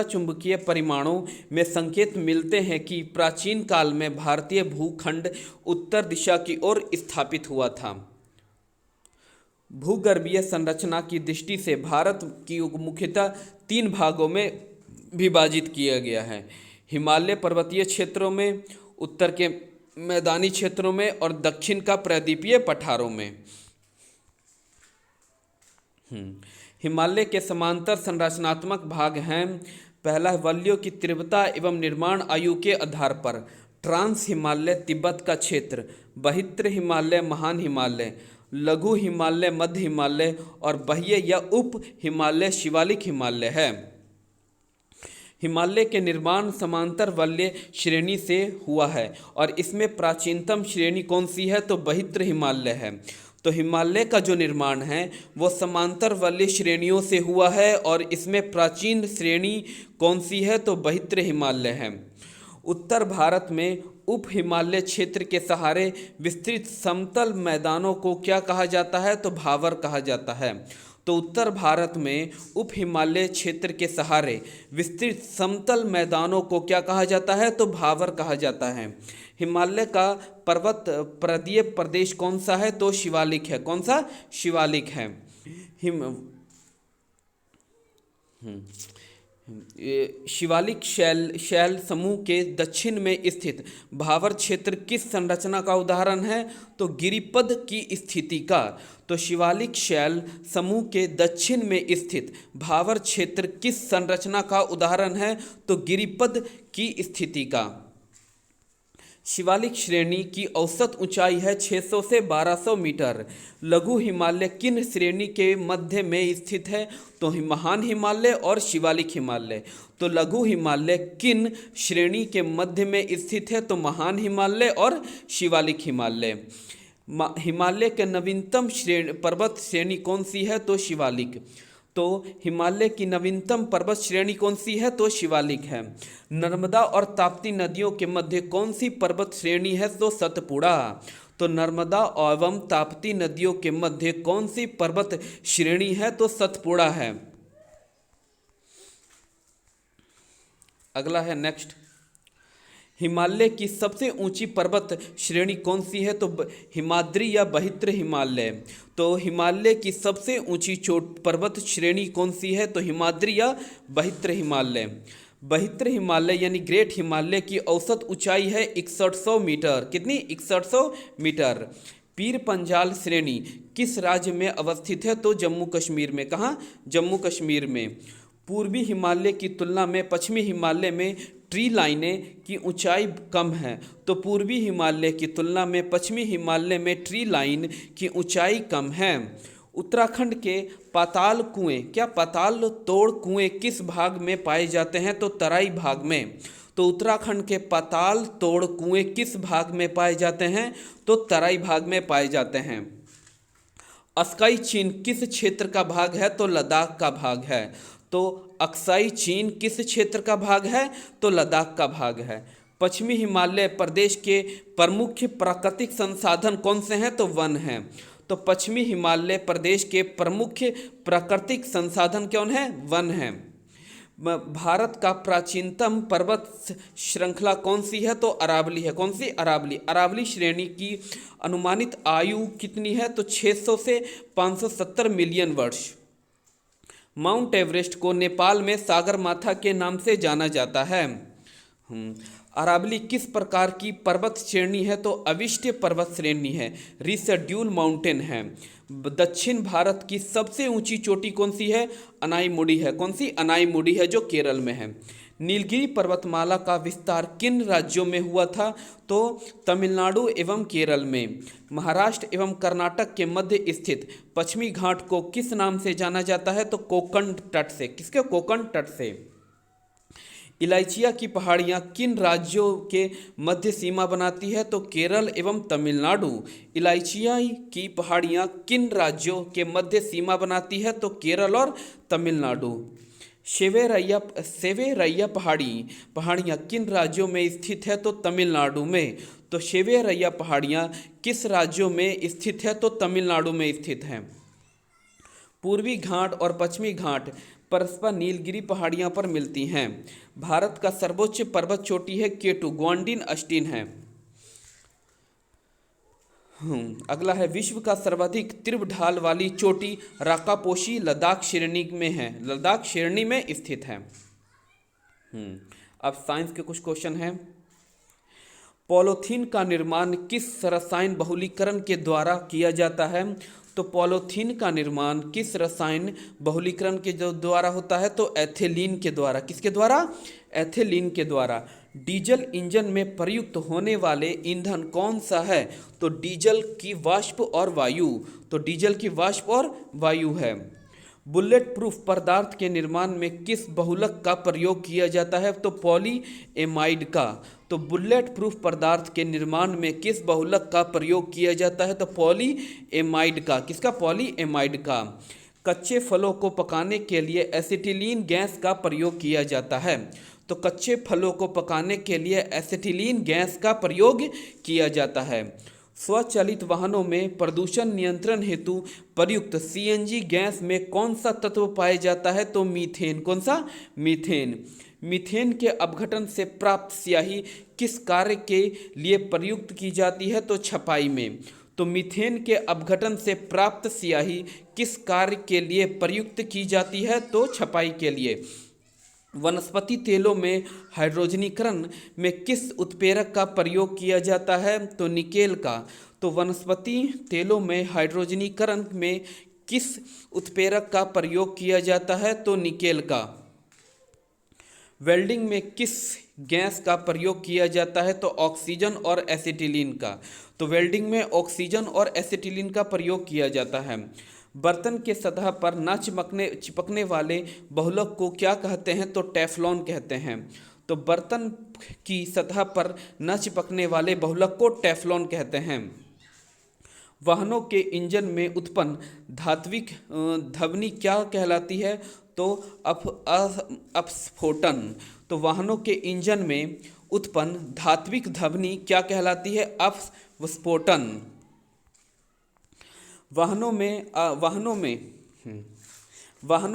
चुंबकीय परिमाणों में संकेत मिलते हैं कि प्राचीन काल में भारतीय भूखंड उत्तर दिशा की ओर स्थापित हुआ था। भूगर्भीय संरचना की दृष्टि से भारत की मुख्यतः 3 भागों में विभाजित किया गया है। हिमालय पर्वतीय क्षेत्रों में, उत्तर के मैदानी क्षेत्रों में और दक्षिण का प्रायद्वीपीय पठारों में। हिमालय के समांतर संरचनात्मक भाग हैं। पहला, वलयों की तीव्रता एवं निर्माण आयु के आधार पर ट्रांस हिमालय तिब्बत का क्षेत्र, बहित्र हिमालय, महान हिमालय, लघु हिमालय, मध्य हिमालय और बाह्य या उप हिमालय शिवालिक हिमालय है। हिमालय के निर्माण समांतर वलय श्रेणी से हुआ है और इसमें प्राचीनतम श्रेणी कौन सी है? तो बहित्र हिमालय है। तो हिमालय का जो निर्माण है वो समांतर वलय श्रेणियों से हुआ है और इसमें प्राचीन श्रेणी कौन सी है? तो बहित्र हिमालय है। उत्तर भारत में उप हिमालय क्षेत्र के सहारे विस्तृत समतल मैदानों को क्या कहा जाता है? तो भावर कहा जाता है। तो उत्तर भारत में उप हिमालय क्षेत्र के सहारे विस्तृत समतल मैदानों को क्या कहा जाता है? तो भावर कहा जाता है। हिमालय का पर्वत प्रदेय प्रदेश कौन सा है? तो शिवालिक है। कौन सा? शिवालिक है। शिवालिक शैल समूह के दक्षिण में स्थित भावर क्षेत्र किस संरचना का उदाहरण है? तो गिरिपद की स्थिति का। तो शिवालिक शैल समूह के दक्षिण में स्थित भावर क्षेत्र किस संरचना का उदाहरण है? तो गिरिपद की स्थिति का। शिवालिक श्रेणी की औसत ऊंचाई है 600 से 1200 मीटर। लघु हिमालय किन श्रेणी के मध्य में स्थित है? तो महान हिमालय और शिवालिक हिमालय। तो लघु हिमालय किन श्रेणी के मध्य में स्थित है? तो महान हिमालय और शिवालिक हिमालय। हिमालय के नवीनतम पर्वत श्रेणी कौन सी है? तो शिवालिक। तो हिमालय की नवीनतम पर्वत श्रेणी कौन सी है? तो शिवालिक है। नर्मदा और ताप्ती नदियों के मध्य कौन सी पर्वत श्रेणी है? तो सतपुड़ा। तो नर्मदा एवं ताप्ती नदियों के मध्य कौन सी पर्वत श्रेणी है? तो सतपुड़ा है। अगला है नेक्स्ट, हिमालय की सबसे ऊंची पर्वत श्रेणी कौन सी है? तो हिमाद्री या बहित्र हिमालय। तो हिमालय की सबसे ऊंची पर्वत श्रेणी कौन सी है? तो हिमाद्री या बहित्र हिमालय। बहित्र हिमालय यानी ग्रेट हिमालय की औसत ऊंचाई है 6100 मीटर। कितनी? 6100 मीटर। पीर पंजाल श्रेणी किस राज्य में अवस्थित है? तो जम्मू कश्मीर में। कहाँ? जम्मू कश्मीर में। पूर्वी हिमालय की तुलना में पश्चिमी हिमालय में ट्री लाइनें की ऊंचाई कम है। तो पूर्वी हिमालय की तुलना में पश्चिमी हिमालय में ट्री लाइन की ऊंचाई कम है। उत्तराखंड के पाताल कुएं, क्या पाताल तोड़ कुएं किस भाग में पाए जाते हैं? तो तराई भाग में। तो उत्तराखंड के पाताल तोड़ कुएं किस भाग में पाए जाते हैं? तो तराई भाग में पाए जाते हैं। अक्साई चीन किस क्षेत्र का भाग है? तो लद्दाख का भाग है। तो अक्साई चीन किस क्षेत्र का भाग है? तो लद्दाख का भाग है। पश्चिमी हिमालय प्रदेश के प्रमुख प्राकृतिक संसाधन कौन से हैं? तो वन हैं। तो पश्चिमी हिमालय प्रदेश के प्रमुख प्राकृतिक संसाधन कौन है? वन हैं। भारत का प्राचीनतम पर्वत श्रृंखला कौन सी है? तो अरावली है। कौन सी? अरावली। अरावली श्रेणी की अनुमानित आयु कितनी है? तो 600 से 570 मिलियन वर्ष। माउंट एवरेस्ट को नेपाल में सागरमाथा के नाम से जाना जाता है। अरावली किस प्रकार की पर्वत श्रेणी है? तो अविष्ट पर्वत श्रेणी है, रिसड्यूल माउंटेन है। दक्षिण भारत की सबसे ऊंची चोटी कौन सी है? अनाईमुडी है। कौन सी? अनाईमुडी है, जो केरल में है। नीलगिरी पर्वतमाला का विस्तार किन राज्यों में हुआ था? तो तमिलनाडु एवं केरल में। महाराष्ट्र एवं कर्नाटक के मध्य स्थित पश्चिमी घाट को किस नाम से जाना जाता है? तो कोंकण तट से। किसके? कोंकण तट से। इलायचिया की पहाड़ियाँ किन राज्यों के मध्य सीमा बनाती है? तो केरल एवं तमिलनाडु। इलायचिया की पहाड़ियाँ किन राज्यों के मध्य सीमा बनाती है? तो केरल और तमिलनाडु। सेवेरैया पहाड़ियाँ किन राज्यों में स्थित है? तो तमिलनाडु में। तो सेवेरैया पहाड़ियाँ किस राज्यों में स्थित है? तो तमिलनाडु में स्थित हैं। पूर्वी घाट और पश्चिमी घाट परस्पर नीलगिरी पहाड़ियाँ पर मिलती हैं। भारत का सर्वोच्च पर्वत चोटी है केटू, ग्वांडिन अस्टीन है। अगला है विश्व का सर्वाधिक तीव्र ढाल वाली चोटी राकापोशी लद्दाख श्रेणी में है, लद्दाख श्रेणी में स्थित है। अब साइंस के कुछ क्वेश्चन हैं। पॉलीथीन का निर्माण किस रसायन बहुलीकरण के द्वारा किया जाता है? तो पॉलीथीन का निर्माण किस रसायन बहुलीकरण के जो द्वारा होता है? तो एथिलीन के द्वारा। किसके द्वारा? एथिलीन के द्वारा। डीजल इंजन में प्रयुक्त होने वाले ईंधन कौन सा है? तो डीजल की वाष्प और वायु। तो डीजल की वाष्प और वायु है। बुलेट प्रूफ पदार्थ के निर्माण में किस बहुलक का प्रयोग किया जाता है? तो पॉली एमाइड का। तो बुलेट प्रूफ पदार्थ के निर्माण में किस बहुलक का प्रयोग किया जाता है? तो पॉली एमाइड का। किसका? पॉली एमाइड का। कच्चे फलों को पकाने के लिए एसिटिलीन गैस का प्रयोग किया जाता है। तो कच्चे फलों को पकाने के लिए एसिटिलीन गैस का प्रयोग किया जाता है। स्वचालित वाहनों में प्रदूषण नियंत्रण हेतु प्रयुक्त सीएनजी गैस में कौन सा तत्व पाया जाता है? तो मीथेन। कौन सा? मीथेन। मीथेन के अपघटन से प्राप्त स्याही किस कार्य के लिए प्रयुक्त की जाती है? तो छपाई में। तो मीथेन के अपघटन से प्राप्त स्याही किस कार्य के लिए प्रयुक्त की जाती है? तो छपाई के लिए। वनस्पति तेलों में हाइड्रोजनीकरण में किस उत्प्रेरक का प्रयोग किया जाता है? तो निकेल का। तो वनस्पति तेलों में हाइड्रोजनीकरण में किस उत्प्रेरक का प्रयोग किया जाता है? तो निकेल का। वेल्डिंग में किस गैस का प्रयोग किया जाता है? तो ऑक्सीजन और एसिटिलीन का। तो वेल्डिंग में ऑक्सीजन और एसिटिलीन का प्रयोग किया जाता है। बर्तन के सतह पर न चिपकने वाले बहुलक को क्या कहते हैं? तो टेफ्लॉन कहते हैं। तो बर्तन की सतह पर न चिपकने वाले बहुलक को टेफ्लॉन कहते हैं। वाहनों के इंजन में उत्पन्न धात्विक ध्वनि क्या कहलाती है? तो अपस्फोटन। तो वाहनों के इंजन में उत्पन्न धात्विक ध्वनि क्या कहलाती है? अपस्फोटन। वाहनों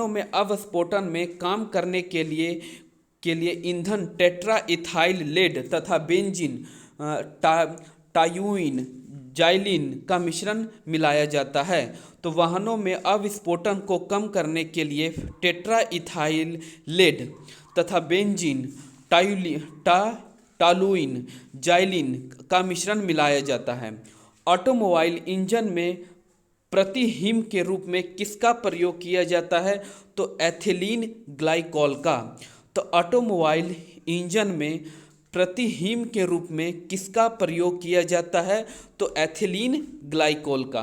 में अवस्फोटन में काम करने के लिए ईंधन टेट्रा इथाइल लेड तथा बेंजीन टायुइन जाइलिन का मिश्रण मिलाया जाता है। तो वाहनों में अविस्फोटन को कम करने के लिए टेट्रा इथाइल लेड तथा बेंजीन टालुइन जाइलिन का मिश्रण मिलाया जाता है। ऑटोमोबाइल इंजन में प्रतिहीम के रूप में किसका प्रयोग किया जाता है? तो एथिलीन ग्लाइकॉल का। तो ऑटोमोबाइल इंजन में प्रतिहीम के रूप में किसका प्रयोग किया जाता है? तो एथिलीन ग्लाइकॉल का।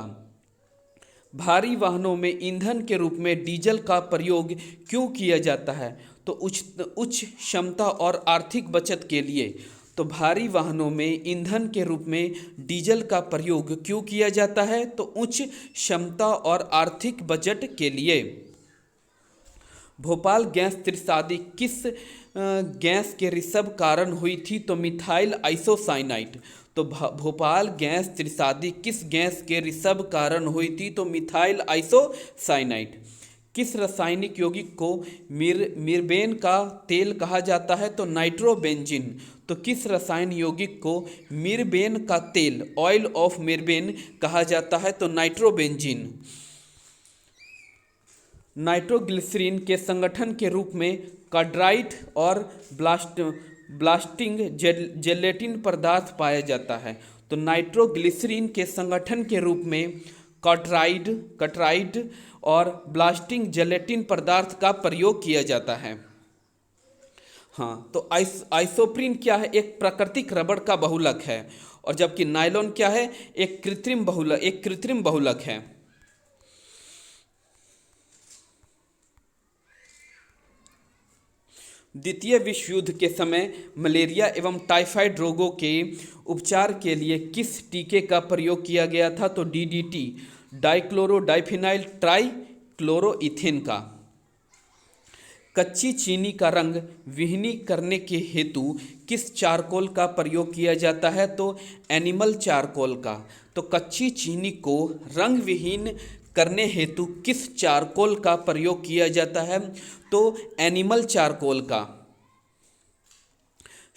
भारी वाहनों में ईंधन के रूप में डीजल का प्रयोग क्यों किया जाता है? तो उच्च क्षमता और आर्थिक बचत के लिए। तो भारी वाहनों में ईंधन के रूप में डीजल का प्रयोग क्यों किया जाता है? तो उच्च क्षमता और आर्थिक बजट के लिए। भोपाल गैस त्रासदी किस गैस के रिसव कारण हुई थी? तो मिथाइल आइसोसाइनाइड। तो भोपाल गैस त्रासदी किस गैस के रिसव कारण हुई थी? तो मिथाइल आइसोसाइनाइड। किस रासायनिक यौगिक को मिर्बेन का तेल कहा जाता है? तो नाइट्रोबेंजीन। तो किस रसायन यौगिक को मिर्बेन का तेल ऑयल ऑफ मिर्बेन कहा जाता है? तो नाइट्रोबेंजीन। नाइट्रोग्लिसरीन के संगठन के रूप में कार्डाइड और ब्लास्टिंग जेलेटिन पदार्थ पाया जाता है। तो नाइट्रोग्लिसरीन के संगठन के रूप में कार्डाइड और ब्लास्टिंग जेलेटिन पदार्थ का प्रयोग किया जाता है। हाँ, तो आइसोप्रीन क्या है? एक प्राकृतिक रबड़ का बहुलक है। और जबकि नायलॉन क्या है? एक कृत्रिम बहुलक है। द्वितीय विश्व युद्ध के समय मलेरिया एवं टाइफाइड रोगों के उपचार के लिए किस टीके का प्रयोग किया गया था? तो DDT डाइक्लोरोडाइफिनाइल ट्राइक्लोरोइथेन का। कच्ची चीनी का रंग विहीन करने के हेतु किस चारकोल का प्रयोग किया जाता है? तो एनिमल चारकोल का। तो कच्ची चीनी को रंग विहीन करने हेतु किस चारकोल का प्रयोग किया जाता है? तो एनिमल चारकोल का।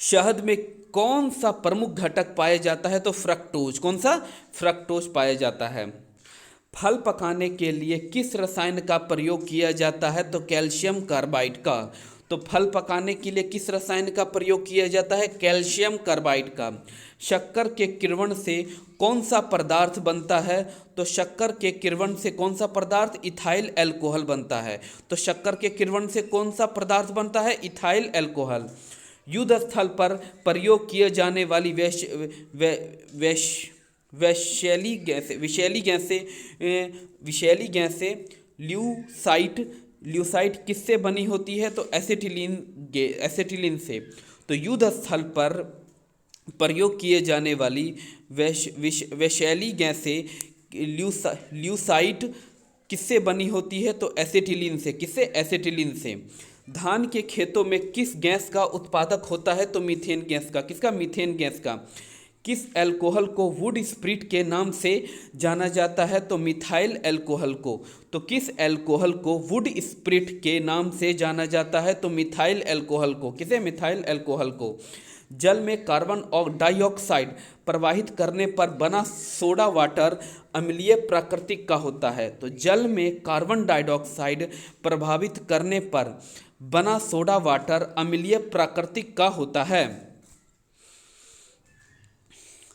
शहद में कौन सा प्रमुख घटक पाया जाता है? तो फ्रक्टोज। कौन सा? फ्रक्टोज पाया जाता है। फल पकाने के लिए किस रसायन का प्रयोग किया जाता है? तो कैल्शियम कार्बाइड का। तो फल पकाने के लिए किस रसायन का प्रयोग किया जाता है? कैल्शियम कार्बाइड का। शक्कर के किण्वन से कौन सा पदार्थ बनता है? तो शक्कर के किण्वन से कौन सा पदार्थ? इथाइल अल्कोहल बनता है। तो शक्कर के किण्वन से कौन सा पदार्थ बनता है? Ethyl alcohol. युद्ध स्थल पर प्रयोग किए जाने वाली विषैली गैसें ल्यूसाइट किससे बनी होती है? तो एसिटिलीन से। तो युद्ध स्थल पर प्रयोग किए जाने वाली विषैली गैसें ल्यूसाइट किससे बनी होती है? तो एसिटिलीन से। किससे? एसिटिलीन से। धान के खेतों में किस गैस का उत्पादक होता है? तो मीथेन गैस का। किसका? मीथेन गैस का। किस अल्कोहल को वुड स्प्रिट के नाम से जाना जाता है? तो मिथाइल अल्कोहल को। तो किस अल्कोहल को वुड स्प्रिट के नाम से जाना जाता है? तो मिथाइल अल्कोहल को। किसे? मिथाइल अल्कोहल को। जल में कार्बन डाइऑक्साइड प्रवाहित करने पर बना सोडा वाटर अम्लीय प्रकृति का होता है। तो जल में कार्बन डाइऑक्साइड प्रभावित करने पर बना सोडा वाटर अम्लीय प्रकृति का होता है।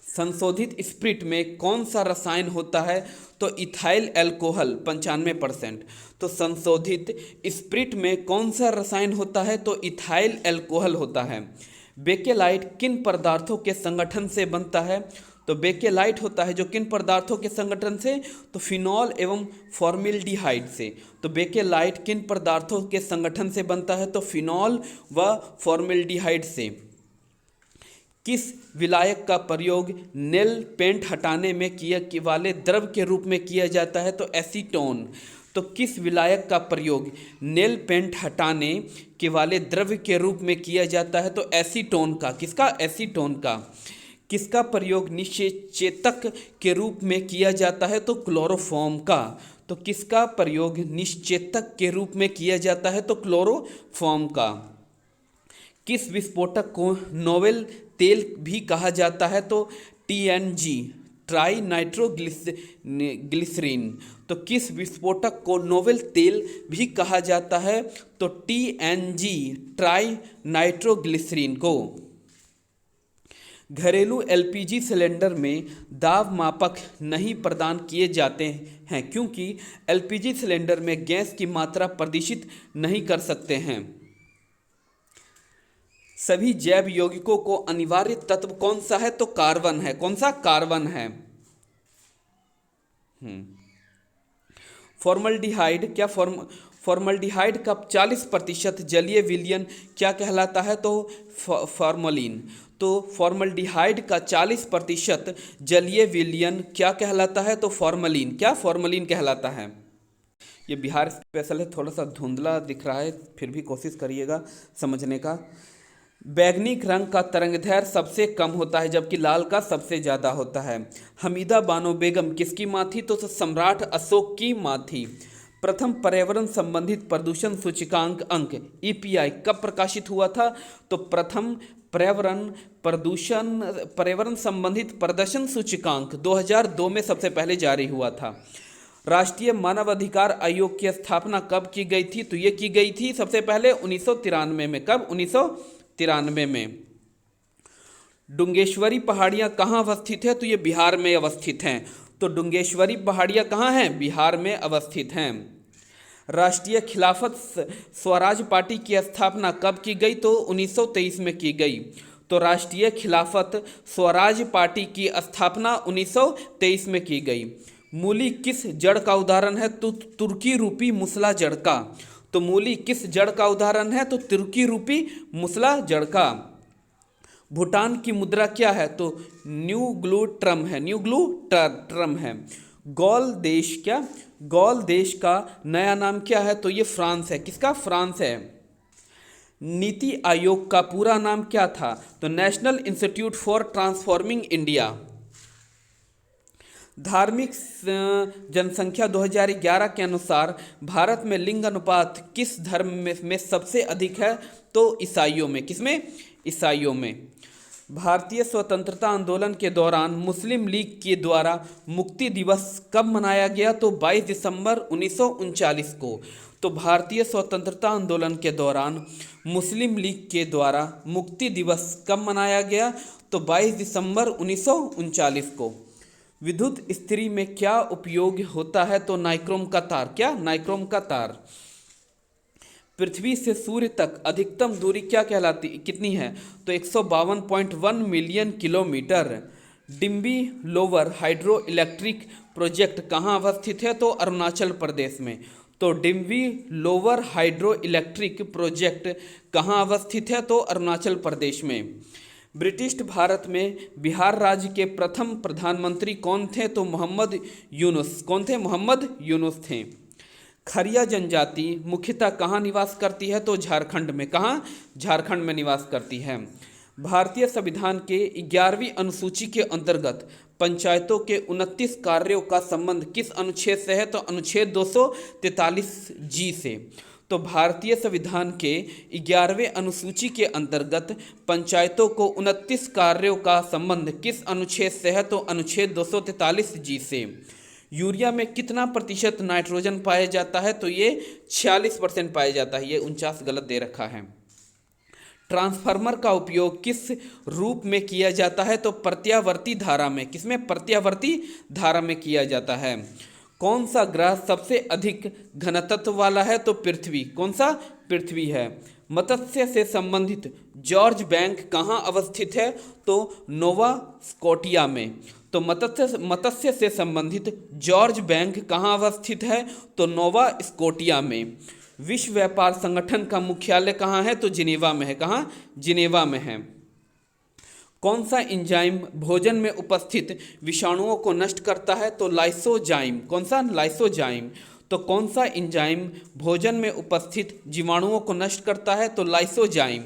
संशोधित स्प्रिट में कौन सा रसायन होता है? तो इथाइल अल्कोहल 95%। तो संशोधित स्प्रिट में कौन सा रसायन होता है? तो इथाइल अल्कोहल होता है। बेकेलाइट किन पदार्थों के संगठन से बनता है? तो बेकेलाइट होता है जो किन पदार्थों के संगठन से? तो फिनॉल एवं फॉर्मेल्डिहाइड से। तो बेकेलाइट किन पदार्थों के संगठन से बनता है? तो फिनॉल व फॉर्मेल्डिहाइड से। किस विलायक का प्रयोग नेल पेंट हटाने में किए वाले द्रव के रूप में किया जाता है? तो एसीटोन। तो किस विलायक का प्रयोग नेल पेंट हटाने के वाले द्रव्य के रूप में किया जाता है? तो एसीटोन का। किसका? एसीटोन का। किसका प्रयोग निषेचक के रूप में किया जाता है? तो क्लोरोफॉर्म का। तो किसका प्रयोग निषेचक के रूप में किया जाता है? तो क्लोरोफॉर्म का। किस विस्फोटक को नोवेल तेल भी कहा जाता है? तो TNG, ट्राई नाइट्रोग्लिसरीन। तो किस विस्फोटक को नोवेल तेल भी कहा जाता है? तो TNG, ट्राई नाइट्रोग्लिसरीन को। घरेलू LPG सिलेंडर में दाब मापक नहीं प्रदान किए जाते हैं क्योंकि LPG सिलेंडर में गैस की मात्रा प्रदर्शित नहीं कर सकते हैं। सभी जैव यौगिकों को अनिवार्य तत्व कौन सा है? तो कार्बन है। कौन सा? कार्बन है। फॉर्मल्डिहाइड क्या? फॉर्मल्डिहाइड का 40% जलीय विलयन क्या कहलाता है? तो फॉर्मलिन। तो फॉर्मल्डिहाइड का 40% जलीय विलयन क्या कहलाता है? तो फॉर्मलिन। क्या? फॉर्मलिन कहलाता है। ये बिहार स्पेशल है, थोड़ा सा धुंधला दिख रहा है, फिर भी कोशिश करिएगा समझने का। बैगनी रंग का तरंगदैर्घ्य सबसे कम होता है जबकि लाल का सबसे ज़्यादा होता है। हमीदा बानो बेगम किसकी माँ थी? तो सम्राट अशोक की माँ थी। प्रथम पर्यावरण संबंधित प्रदूषण सूचकांक अंक EPI कब प्रकाशित हुआ था? तो प्रथम पर्यावरण संबंधित प्रदर्शन सूचकांक 2002 में सबसे पहले जारी हुआ था। राष्ट्रीय मानवाधिकार आयोग की स्थापना कब की गई थी? तो ये की गई थी सबसे पहले 1993 में। कब? 1993 में। डुंगेश्वरी पहाड़ियाँ कहाँ अवस्थित है? तो ये बिहार में अवस्थित हैं। तो डुंगेश्वरी पहाड़ियाँ कहाँ हैं? बिहार में अवस्थित हैं। राष्ट्रीय खिलाफत स्वराज पार्टी की स्थापना कब की गई? तो 1923 में की गई। तो राष्ट्रीय खिलाफत स्वराज पार्टी की स्थापना 1923 में की गई। मूली किस जड़ का उदाहरण है? तो तुर्की रूपी मुसला जड़ का। तो मूली किस जड़ का उदाहरण है? तो तुर्की रूपी मुसला जड़ का। भूटान की मुद्रा क्या है? तो न्यू ग्लू ट्रम है। न्यू ग्लू ट्रम है। गौल देश क्या? गौल देश का नया नाम क्या है? तो ये फ्रांस है। किसका? फ्रांस है। नीति आयोग का पूरा नाम क्या था? तो national institute for transforming India. धार्मिक जनसंख्या 2011 के अनुसार भारत में लिंग अनुपात किस धर्म में सबसे अधिक है? तो ईसाइयों में। किसमें? ईसाइयों में। भारतीय स्वतंत्रता आंदोलन के दौरान मुस्लिम लीग के द्वारा मुक्ति दिवस कब मनाया गया? तो 22 दिसंबर 1939 को। तो भारतीय स्वतंत्रता आंदोलन के दौरान मुस्लिम लीग के द्वारा मुक्ति दिवस कब मनाया गया? तो 22 दिसंबर 1939 को। विद्युत इस्त्री में क्या उपयोग होता है? तो नाइक्रोम का तार। क्या? नाइक्रोम का तार। पृथ्वी से सूर्य तक अधिकतम दूरी क्या कहलाती, कितनी है? तो 152.1 मिलियन किलोमीटर। डिम्बी लोअर हाइड्रो इलेक्ट्रिक प्रोजेक्ट कहाँ अवस्थित है? तो अरुणाचल प्रदेश में। तो डिम्बी लोअर हाइड्रो इलेक्ट्रिक प्रोजेक्ट कहाँ अवस्थित है? तो अरुणाचल प्रदेश में। ब्रिटिश भारत में बिहार राज्य के प्रथम प्रधानमंत्री कौन थे? तो मोहम्मद यूनुस। कौन थे? मोहम्मद यूनुस थे। खरिया जनजाति मुख्यतः कहाँ निवास करती है? तो झारखंड में। कहाँ? झारखंड में निवास करती है। भारतीय संविधान के 11वीं अनुसूची के अंतर्गत पंचायतों के 29 कार्यों का संबंध किस अनुच्छेद से है? तो अनुच्छेद 243 जी से। तो भारतीय संविधान के 11वें अनुसूची के अंतर्गत पंचायतों को 29 कार्यों का संबंध किस अनुच्छेद से है? तो अनुच्छेद 243 जी से। यूरिया में कितना प्रतिशत नाइट्रोजन पाया जाता है? तो ये 46% पाया जाता है। ये 49 गलत दे रखा है। ट्रांसफार्मर का उपयोग किस रूप में किया जाता है? तो प्रत्यावर्ती धारा में। किसमें? प्रत्यावर्ती धारा में किया जाता है। कौन सा ग्रह सबसे अधिक घनत्व वाला है? तो पृथ्वी। कौन सा? पृथ्वी है। मत्स्य से संबंधित जॉर्ज बैंक कहाँ अवस्थित है? तो नोवा स्कॉटिया में। तो मत्स्य से संबंधित जॉर्ज बैंक कहाँ अवस्थित है? तो नोवा स्कॉटिया में। विश्व व्यापार संगठन का मुख्यालय कहाँ है? तो जिनेवा में है। कहाँ? जिनेवा में है। कौन सा एंजाइम भोजन में उपस्थित विषाणुओं को नष्ट करता है? तो लाइसोजाइम। कौन सा? लाइसोजाइम। तो कौन सा एंजाइम भोजन में उपस्थित जीवाणुओं को नष्ट करता है? तो लाइसोजाइम।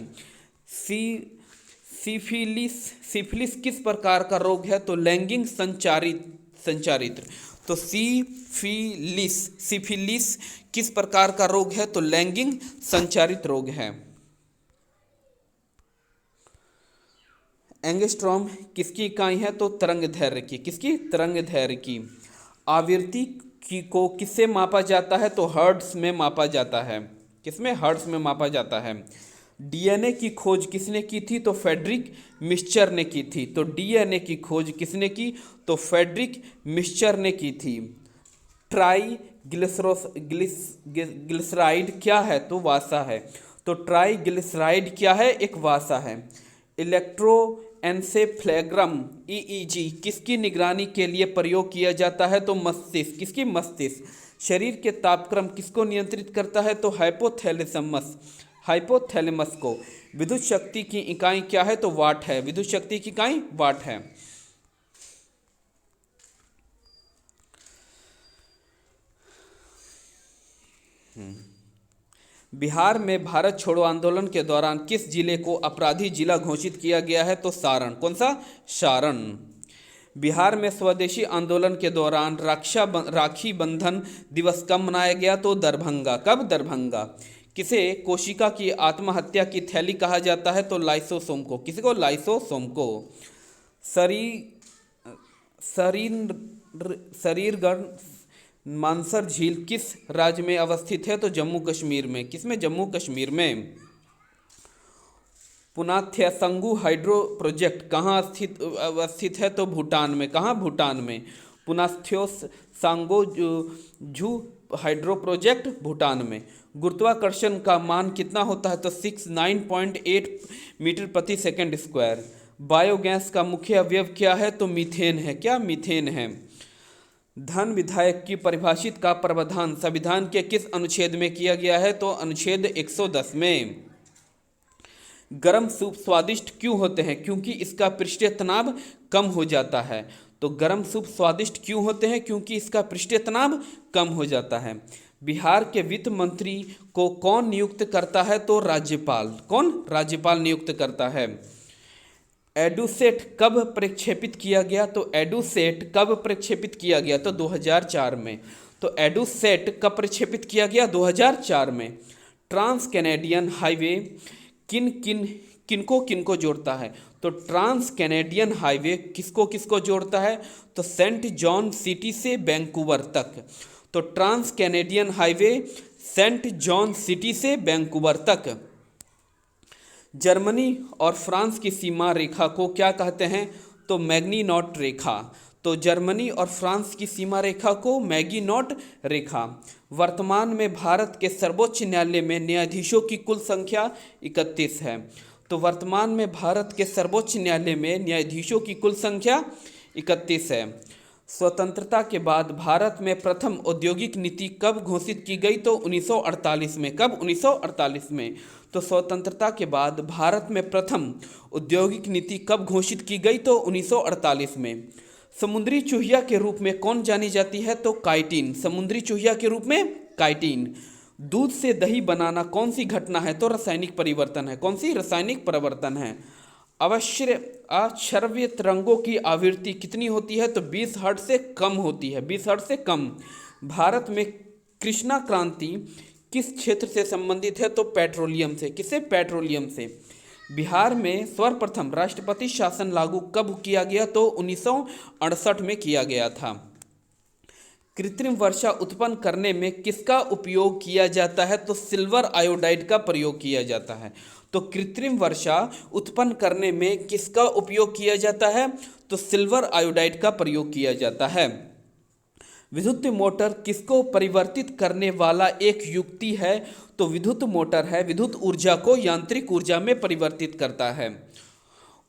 सिफिलिस किस प्रकार का रोग है? तो लैंगिक संचारित्र। तो सिफिलिस किस प्रकार का रोग है? तो लैंगिक संचारित रोग है। एंगस्ट्रॉम किसकी इकाई है? तो तरंग दैर्घ्य की। किसकी? तरंग दैर्घ्य की। आवृत्ति को किससे मापा जाता है? तो हर्ट्ज में मापा जाता है। किसमें? हर्ट्ज में मापा जाता है। डीएनए की खोज किसने की थी? तो फ्रेडरिक मिक्सचर ने की थी। तो डीएनए की खोज किसने की? तो फ्रेडरिक मिक्सचर ने की थी। ट्राइग्लिसराइड क्या है? तो वासा है। तो ट्राइग्लिसराइड क्या है? एक वासा है। इलेक्ट्रोएन्सेफेलोग्राम ईईजी किसकी निगरानी के लिए प्रयोग किया जाता है? तो मस्तिष्क। किसकी? मस्तिष्क। शरीर के तापक्रम किसको नियंत्रित करता है? तो हाइपोथैलेमस को। विद्युत शक्ति की इकाई क्या है? तो वाट है। विद्युत शक्ति की इकाई वाट है। बिहार में भारत छोड़ो आंदोलन के दौरान किस जिले को अपराधी जिला घोषित किया गया है? तो सारण। कौन सा? सारण। बिहार में स्वदेशी आंदोलन के दौरान राखी बंधन दिवस कब मनाया गया? तो दरभंगा। कब? दरभंगा। किसे कोशिका की आत्महत्या की थैली कहा जाता है? तो लाइसोसोम को। किसी को? लाइसोसोम को। शरीरगढ़ मानसर झील किस राज्य में अवस्थित है? तो जम्मू कश्मीर में। किसमें? जम्मू कश्मीर में। पुनाथ्यासंगु हाइड्रो प्रोजेक्ट कहाँ अवस्थित है? तो भूटान में। कहाँ? भूटान में। पुनाथ्यासंगु झू हाइड्रो प्रोजेक्ट भूटान में। गुरुत्वाकर्षण का मान कितना होता है? तो 69.8 मीटर प्रति सेकंड स्क्वायर। बायोगैस का मुख्य अवयव क्या है? तो मीथेन है। क्या? मीथेन है। धन विधायक की परिभाषित का प्रावधान संविधान के किस अनुच्छेद में किया गया है? तो अनुच्छेद 110 में। गरम सूप स्वादिष्ट क्यों होते हैं? क्योंकि इसका पृष्ठीय तनाव कम हो जाता है। तो गरम सूप स्वादिष्ट क्यों होते हैं? क्योंकि इसका पृष्ठीय तनाव कम हो जाता है। बिहार के वित्त मंत्री को कौन नियुक्त करता है? तो राज्यपाल। कौन? राज्यपाल नियुक्त करता है। एडुसेट कब प्रक्षेपित किया गया? तो एडुसेट कब प्रक्षेपित किया गया? तो 2004 में। तो एडुसेट कब प्रक्षेपित किया गया? 2004 में। ट्रांस कैनेडियन हाईवे किनको जोड़ता है? तो ट्रांस कैनेडियन हाईवे किसको किसको जोड़ता है? तो सेंट जॉन सिटी से वैंकूवर तक। तो trans Canadian highway Saint John city से वैंकूवर तक। जर्मनी और फ्रांस की सीमा रेखा को क्या कहते हैं? तो मैग्नीनॉट रेखा। तो जर्मनी और फ्रांस की सीमा रेखा को मैग्नीनॉट रेखा। वर्तमान में भारत के सर्वोच्च न्यायालय में न्यायाधीशों की कुल संख्या 31 है। तो वर्तमान में भारत के सर्वोच्च न्यायालय में न्यायाधीशों की कुल संख्या 31 है। स्वतंत्रता के बाद भारत में प्रथम औद्योगिक नीति कब घोषित की गई? तो 1948 में। कब? 1948 में। तो स्वतंत्रता के बाद भारत में प्रथम औद्योगिक नीति कब घोषित की गई? तो 1948 में। समुद्री चूहिया के रूप में कौन जानी जाती है? तो काइटिन। समुद्री चूहिया के रूप में काइटिन। दूध से दही बनाना कौन सी घटना है? तो रासायनिक परिवर्तन है। कौन सी? रासायनिक परिवर्तन है। अश्रव्य तरंगों की आवृत्ति कितनी होती है? तो 20 हर्ट्ज से कम होती है। 20 हर्ट्ज से कम। भारत में कृष्णा क्रांति किस क्षेत्र से संबंधित है? तो पेट्रोलियम से। किससे? पेट्रोलियम से। बिहार में सर्वप्रथम राष्ट्रपति शासन लागू कब किया गया? तो 1968 में किया गया था। कृत्रिम वर्षा उत्पन्न करने में किसका उपयोग किया जाता है? तो सिल्वर आयोडाइड का प्रयोग किया जाता है। तो कृत्रिम वर्षा उत्पन्न करने में किसका उपयोग किया जाता है? तो सिल्वर आयोडाइड का प्रयोग किया जाता है। विद्युत मोटर किसको परिवर्तित करने वाला एक युक्ति है? तो विद्युत मोटर है विद्युत ऊर्जा को यांत्रिक ऊर्जा में परिवर्तित करता है।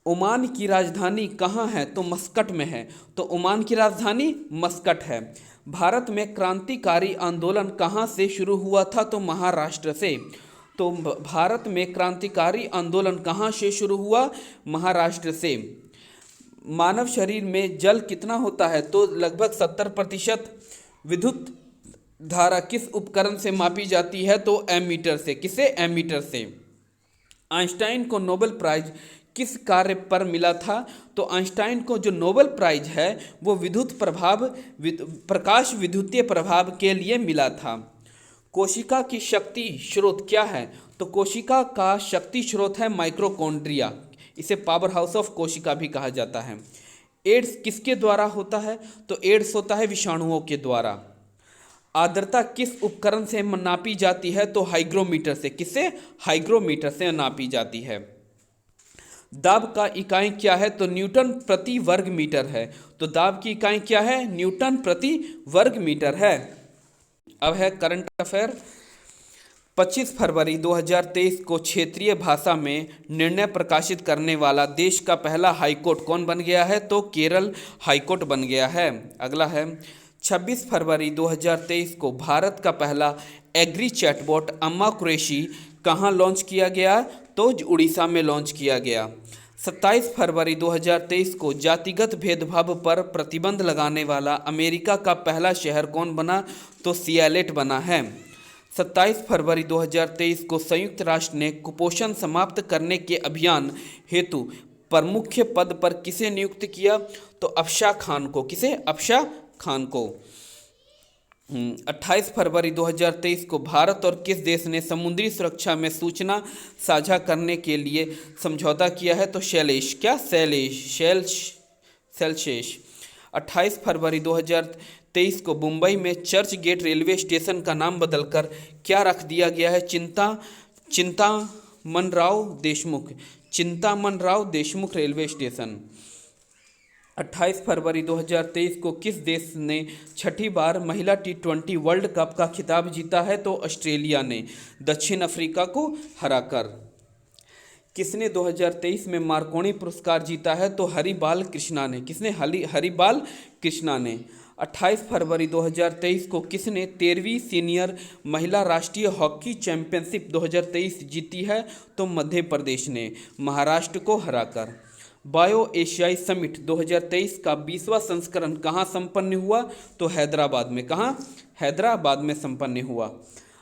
ओमान की राजधानी कहाँ है? तो मस्कट में है। तो ओमान की राजधानी मस्कट है। भारत में क्रांतिकारी आंदोलन कहाँ से शुरू हुआ था? तो महाराष्ट्र से। तो भारत में क्रांतिकारी आंदोलन कहाँ से शुरू हुआ? महाराष्ट्र से। मानव शरीर में जल कितना होता है? तो लगभग 70%। विद्युत धारा किस उपकरण से मापी जाती है? तो एमीटर से। किसे? एमीटर से। आइंस्टाइन को नोबेल प्राइज किस कार्य पर मिला था? तो आइंस्टाइन को जो नोबेल प्राइज है वो प्रकाश विद्युतीय प्रभाव के लिए मिला था। कोशिका की शक्ति स्रोत क्या है? तो कोशिका का शक्ति स्रोत है माइक्रोकॉन्ड्रिया। इसे पावर हाउस ऑफ कोशिका भी कहा जाता है। एड्स किसके द्वारा होता है? तो एड्स होता है विषाणुओं के द्वारा। आर्द्रता किस उपकरण से नापी जाती है? तो हाइग्रोमीटर से। किससे? हाइग्रोमीटर से नापी जाती है। दाब का इकाई क्या है? तो न्यूटन प्रति वर्ग मीटर है। तो दाब की इकाई क्या है? न्यूटन प्रति वर्ग मीटर है। अब है करंट अफेयर। 25 फरवरी 2023 को क्षेत्रीय भाषा में निर्णय प्रकाशित करने वाला देश का पहला हाईकोर्ट कौन बन गया है? तो केरल हाईकोर्ट बन गया है। अगला है 26 फरवरी 2023 को भारत का पहला एग्री चैटबॉट अम्मा कुरैशी कहाँ लॉन्च किया गया? तो उड़ीसा में लॉन्च किया गया। 27 फरवरी 2023 को जातिगत भेदभाव पर प्रतिबंध लगाने वाला अमेरिका का पहला शहर कौन बना? तो सियालेट बना है। 27 फरवरी 2023 को संयुक्त राष्ट्र ने कुपोषण समाप्त करने के अभियान हेतु प्रमुख पद पर किसे नियुक्त किया? तो अफशा खान को। किसे? अफशा खान को। 28 फरवरी 2023 को भारत और किस देश ने समुद्री सुरक्षा में सूचना साझा करने के लिए समझौता किया है? तो सेलशेष। 28 फरवरी 2023 को मुंबई में चर्च गेट रेलवे स्टेशन का नाम बदलकर क्या रख दिया गया है? चिंतामनराव देशमुख रेलवे स्टेशन। 28 फरवरी 2023 को किस देश ने छठी बार महिला T20 वर्ल्ड कप का खिताब जीता है? तो ऑस्ट्रेलिया ने दक्षिण अफ्रीका को हराकर। किसने 2023 में मार्कोनी पुरस्कार जीता है? तो हरिबाल कृष्णा ने। किसने? हरिबाल कृष्णा ने। 28 फरवरी 2023 को किसने 13वीं सीनियर महिला राष्ट्रीय हॉकी चैंपियनशिप 2023 जीती है? तो मध्य प्रदेश ने महाराष्ट्र को हराकर। बायो एशियाई समिट 2023 का 20वां संस्करण कहाँ संपन्न हुआ? तो हैदराबाद में। कहाँ? हैदराबाद में संपन्न हुआ।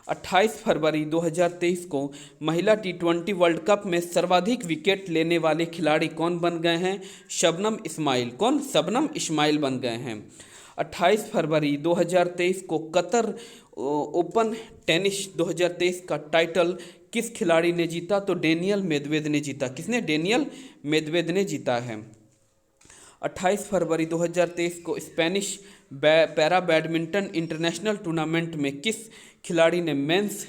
28 फरवरी 2023 को महिला T20 वर्ल्ड कप में सर्वाधिक विकेट लेने वाले खिलाड़ी कौन बन गए हैं? शबनम इस्माइल। कौन? शबनम इस्माइल बन गए हैं। 28 फरवरी 2023 को कतर ओपन टेनिस 2023 का टाइटल किस खिलाड़ी ने जीता? तो डेनियल मेदवेद ने जीता। किसने? डेनियल मेदवेद ने जीता है। 28 फरवरी 2023 को Spanish para badminton international tournament में किस खिलाड़ी ने मेंस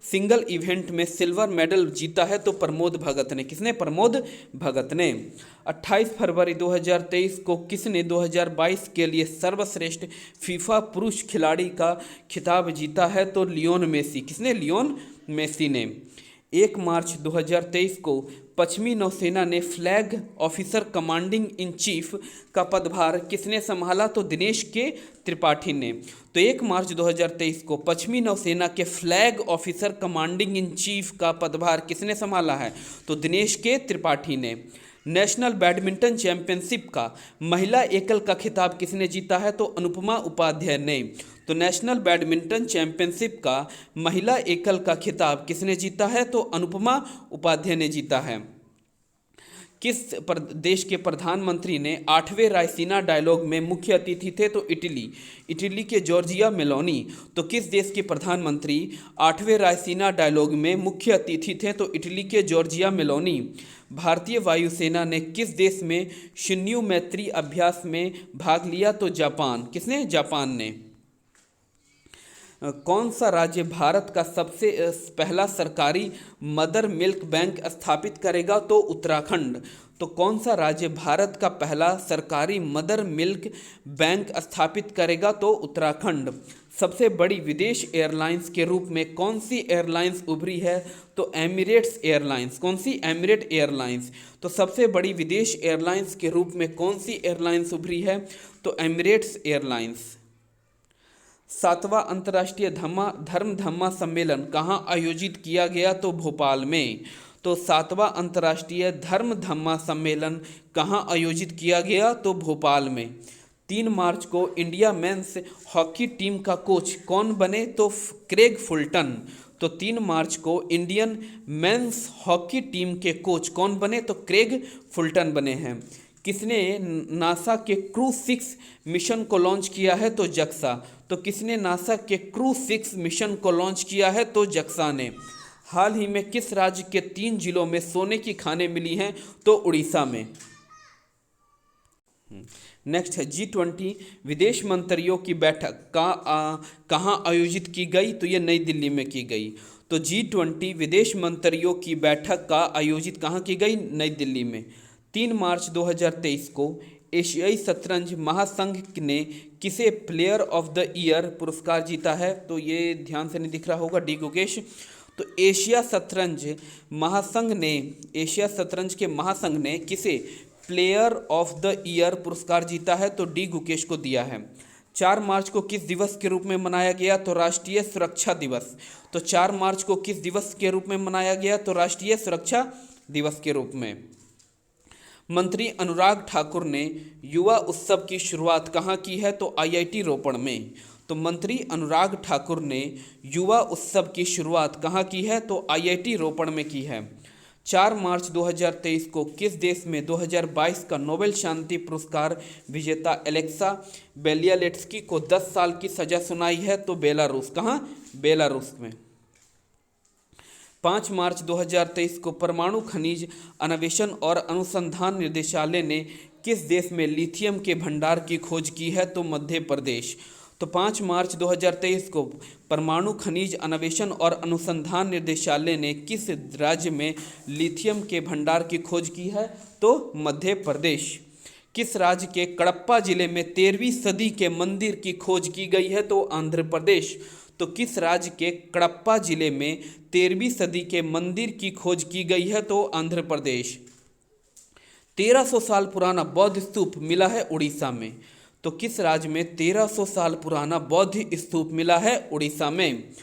सिंगल इवेंट में सिल्वर मेडल जीता है? तो प्रमोद भगत ने। किसने? प्रमोद भगत ने। 28 फरवरी 2023 को किसने 2022 के लिए सर्वश्रेष्ठ फीफा पुरुष खिलाड़ी का खिताब जीता है? तो लियोन मेसी। किसने? लियोन मेसी ने। 1 मार्च 2023 को पश्चिमी नौसेना ने flag officer commanding in chief का पदभार किसने संभाला? तो दिनेश के त्रिपाठी ने। तो 1 मार्च 2023 को पश्चिमी नौसेना के flag officer commanding in chief का पदभार किसने संभाला है? तो दिनेश के त्रिपाठी ने। नेशनल बैडमिंटन चैंपियनशिप का महिला एकल का खिताब किसने जीता है? तो अनुपमा उपाध्याय ने। तो नेशनल बैडमिंटन चैंपियनशिप का महिला एकल का खिताब किसने जीता है? तो अनुपमा उपाध्याय ने जीता है। किस देश के प्रधानमंत्री ने 8वें रायसीना डायलॉग में मुख्य अतिथि थे? तो इटली के जॉर्जिया मेलोनी। तो किस देश के प्रधानमंत्री 8वें रायसीना डायलॉग में मुख्य अतिथि थे? तो इटली के जॉर्जिया मेलोनी। भारतीय वायुसेना ने किस देश में शिन्यू मैत्री अभ्यास में भाग लिया? तो जापान। किसने? जापान ने। कौन सा राज्य भारत का सबसे पहला सरकारी मदर मिल्क बैंक स्थापित करेगा? तो उत्तराखंड। तो कौन सा राज्य भारत का पहला सरकारी मदर मिल्क बैंक स्थापित करेगा? तो उत्तराखंड। सबसे बड़ी विदेश एयरलाइंस के रूप में कौन सी एयरलाइंस उभरी है? तो एमिरेट्स एयरलाइंस। कौन सी? Emirate airlines. तो सबसे बड़ी विदेश एयरलाइंस के रूप में कौन सी एयरलाइंस उभरी है? तो एमिरेट्स एयरलाइंस। 7वां अंतर्राष्ट्रीय धर्म धम्मा सम्मेलन कहाँ आयोजित किया गया? तो भोपाल में। तो 7वां अंतर्राष्ट्रीय धर्म धम्मा सम्मेलन कहाँ आयोजित किया गया? तो भोपाल में। 3 मार्च को इंडिया मेंस हॉकी टीम का कोच कौन बने? तो क्रेग फुलटन। तो 3 मार्च को इंडियन मेंस हॉकी टीम के कोच कौन बने? तो क्रेग फुलटन बने हैं। किसने नासा के क्रू 6 मिशन को लॉन्च किया है? तो जक्सा। तो किसने नासा के क्रू 6 मिशन को लॉन्च किया है? तो जक्सा ने। हाल ही में किस राज्य के 3 जिलों में सोने की खानें मिली हैं? तो उड़ीसा में। नेक्स्ट है G20 विदेश मंत्रियों की बैठक कहाँ आयोजित की गई? तो ये नई दिल्ली में की गई। तो G20 विदेश मंत्रियों की बैठक का आयोजित कहाँ की गई? नई दिल्ली में। 3 मार्च 2023 को एशियाई शतरंज महासंघ ने किसे प्लेयर ऑफ द ईयर पुरस्कार जीता है? तो ये ध्यान से नहीं दिख रहा होगा, डी गुकेश। तो एशिया शतरंज के महासंघ ने किसे प्लेयर ऑफ द ईयर पुरस्कार जीता है? तो डी गुकेश को दिया है। 4 मार्च को किस दिवस के रूप में मनाया गया? तो राष्ट्रीय सुरक्षा दिवस। तो 4 मार्च को किस दिवस के रूप में मनाया गया? तो राष्ट्रीय सुरक्षा दिवस के रूप में। मंत्री अनुराग ठाकुर ने युवा उत्सव की शुरुआत कहाँ की है? तो IIT रोपड़ में। तो मंत्री अनुराग ठाकुर ने युवा उत्सव की शुरुआत कहाँ की है? तो IIT रोपड़ में की है। 4 मार्च 2023 को किस देश में 2022 का नोबेल शांति पुरस्कार विजेता एलेक्सा बेलियालेट्स्की को 10 साल की सजा सुनाई है? तो बेलारूस। कहाँ? बेलारूस में। 5 मार्च 2023 को परमाणु खनिज अन्वेषण और अनुसंधान निदेशालय ने किस देश में लिथियम के भंडार की खोज की है? तो मध्य प्रदेश। तो 5 मार्च 2023 को परमाणु खनिज अन्वेषण और अनुसंधान निदेशालय ने किस राज्य में लिथियम के भंडार की खोज की है? तो मध्य प्रदेश। किस राज्य के कडप्पा जिले में 13वीं सदी के मंदिर की खोज की गई है? तो आंध्र प्रदेश। तो किस राज्य के कडप्पा जिले में 13वीं सदी के मंदिर की खोज की गई है? तो आंध्र प्रदेश। 1300 साल पुराना बौद्ध स्तूप मिला है उड़ीसा में। तो किस राज्य में 1300 साल पुराना बौद्ध स्तूप मिला है? उड़ीसा में।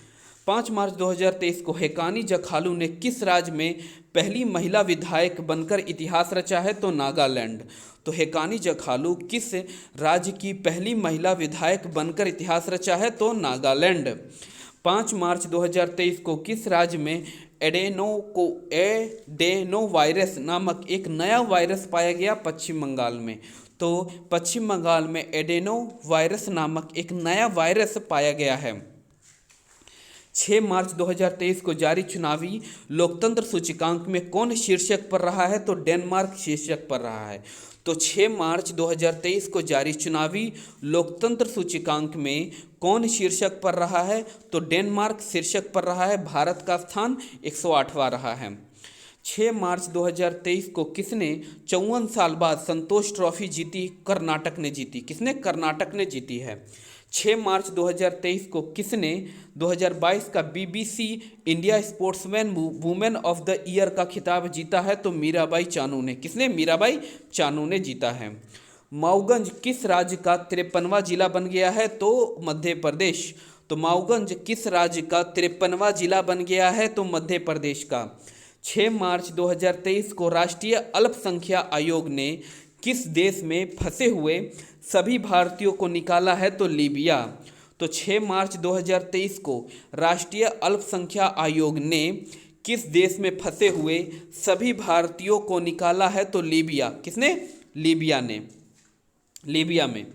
5 मार्च 2023 को हेकानी जखालू ने किस राज्य में पहली महिला विधायक बनकर इतिहास रचा है? तो नागालैंड। तो हेकानी जखालू किस राज्य की पहली महिला विधायक बनकर इतिहास रचा है? तो नागालैंड। 5 मार्च 2023 को किस राज्य में एडेनो वायरस नामक एक नया वायरस पाया गया? पश्चिम बंगाल में। तो पश्चिम बंगाल में एडेनो वायरस नामक एक नया वायरस पाया गया है। 6 मार्च 2023 को जारी चुनावी लोकतंत्र सूचकांक में कौन शीर्षक पर रहा है? तो डेनमार्क शीर्षक पर रहा है। तो 6 मार्च 2023 को जारी चुनावी लोकतंत्र सूचकांक में कौन शीर्षक पर रहा है? तो डेनमार्क शीर्षक पर रहा है। भारत का स्थान 108वां रहा है। 6 मार्च 2023 को किसने 54 साल बाद संतोष ट्रॉफी जीती? कर्नाटक ने जीती। किसने? कर्नाटक ने जीती है। 6 मार्च 2023 को किसने 2022 का BBC India sportsman women of the year का खिताब जीता है? तो मीराबाई चानू ने। किसने? मीराबाई चानू ने जीता है। मऊगंज किस राज्य का 53वां जिला बन गया है? तो मध्य प्रदेश। तो मऊगंज किस राज्य का 53वां जिला बन गया है? तो मध्य प्रदेश का। 6 मार्च 2023 को राष्ट्रीय अल्पसंख्यक आयोग ने किस देश में फंसे हुए सभी भारतीयों को निकाला है? तो लीबिया। तो 6 मार्च 2023 को राष्ट्रीय अल्पसंख्यक आयोग ने किस देश में फंसे हुए सभी भारतीयों को निकाला है? तो लीबिया। किसने? लीबिया ने। लीबिया में।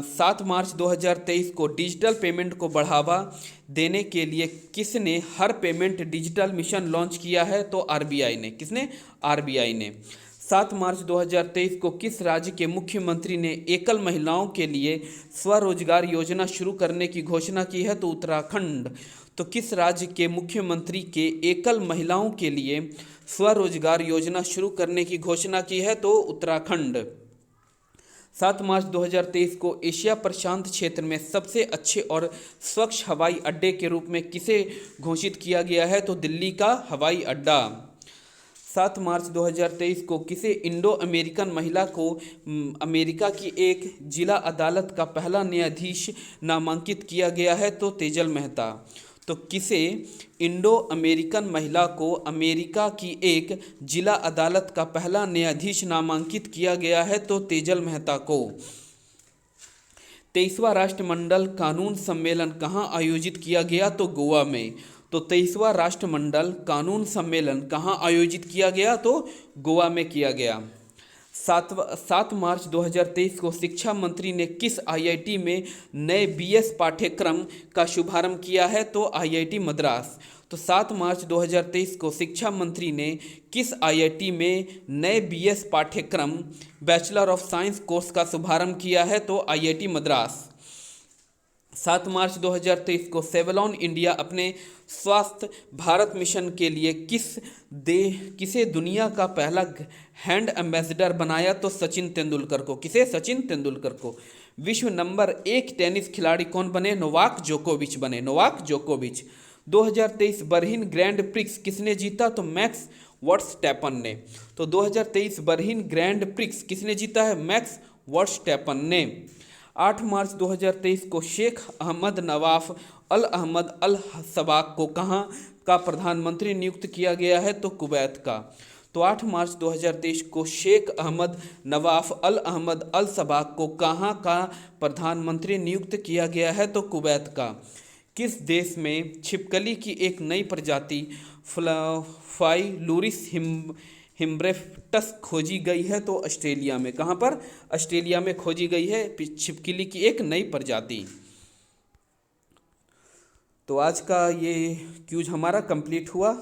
7 मार्च 2023 को डिजिटल पेमेंट को बढ़ावा देने के लिए किसने हर पेमेंट डिजिटल मिशन लॉन्च किया है? तो आरबीआई ने। किसने? आरबीआई ने। 7 मार्च 2023 को किस राज्य के मुख्यमंत्री ने एकल महिलाओं के लिए स्वरोजगार योजना शुरू करने की घोषणा की है? तो उत्तराखंड। तो किस राज्य के मुख्यमंत्री के एकल महिलाओं के लिए स्वरोजगार योजना शुरू करने की घोषणा की है? तो उत्तराखंड। 7 मार्च 2023 को एशिया प्रशांत क्षेत्र में सबसे अच्छे और स्वच्छ हवाई अड्डे के रूप में किसे घोषित किया गया है? तो दिल्ली का हवाई अड्डा। 7 मार्च 2023 को किसे इंडो अमेरिकन महिला को अमेरिका की एक जिला अदालत का पहला न्यायाधीश नामांकित किया गया है? तो तेजल मेहता। तो किसे इंडो अमेरिकन महिला को अमेरिका की एक जिला अदालत का पहला न्यायाधीश नामांकित किया गया है? तो तेजल मेहता को। 23वां राष्ट्रमंडल कानून सम्मेलन कहाँ आयोजित किया गया? तो गोवा में। तो 23वां राष्ट्रमंडल कानून सम्मेलन कहाँ आयोजित किया गया? तो गोवा में किया गया। 7 मार्च 2023 को शिक्षा मंत्री ने किस आईआईटी में नए बीएस पाठ्यक्रम का शुभारंभ किया है? तो आईआईटी मद्रास। तो 7 मार्च 2023 को शिक्षा मंत्री ने किस आईआईटी में नए बीएस पाठ्यक्रम बैचलर ऑफ साइंस कोर्स का शुभारंभ किया है? तो आईआईटी मद्रास। 7 मार्च 2023 को सेवलॉन इंडिया अपने स्वास्थ्य भारत मिशन के लिए किसे दुनिया का पहला हैंड एम्बेसडर बनाया? तो सचिन तेंदुलकर को। किसे? सचिन तेंदुलकर को। विश्व नंबर 1 टेनिस खिलाड़ी कौन बने? नोवाक जोकोविच बने। नोवाक जोकोविच। 2023 बर्लिन ग्रैंड प्रिक्स किसने जीता? तो मैक्स वर्स्टैपन ने। तो 2023 बर्लिन ग्रैंड प्रिक्स किसने जीता है? मैक्स वर्स्टैपन ने। 8 मार्च 2023 को शेख अहमद नवाफ अल अहमद अल सबाक को कहाँ का प्रधानमंत्री नियुक्त किया गया है? तो कुवैत का। तो 8 मार्च 2023 को शेख अहमद नवाफ अल अहमद अल सबाक को कहाँ का प्रधानमंत्री नियुक्त किया गया है? तो कुवैत का। किस देश में छिपकली की एक नई प्रजाति फाइलूरिस हिम्ब्रेफ्टस खोजी गई है? तो ऑस्ट्रेलिया में। कहाँ पर? ऑस्ट्रेलिया में खोजी गई है छिपकली की एक नई प्रजाति। तो आज का ये क्यूज हमारा कंप्लीट हुआ।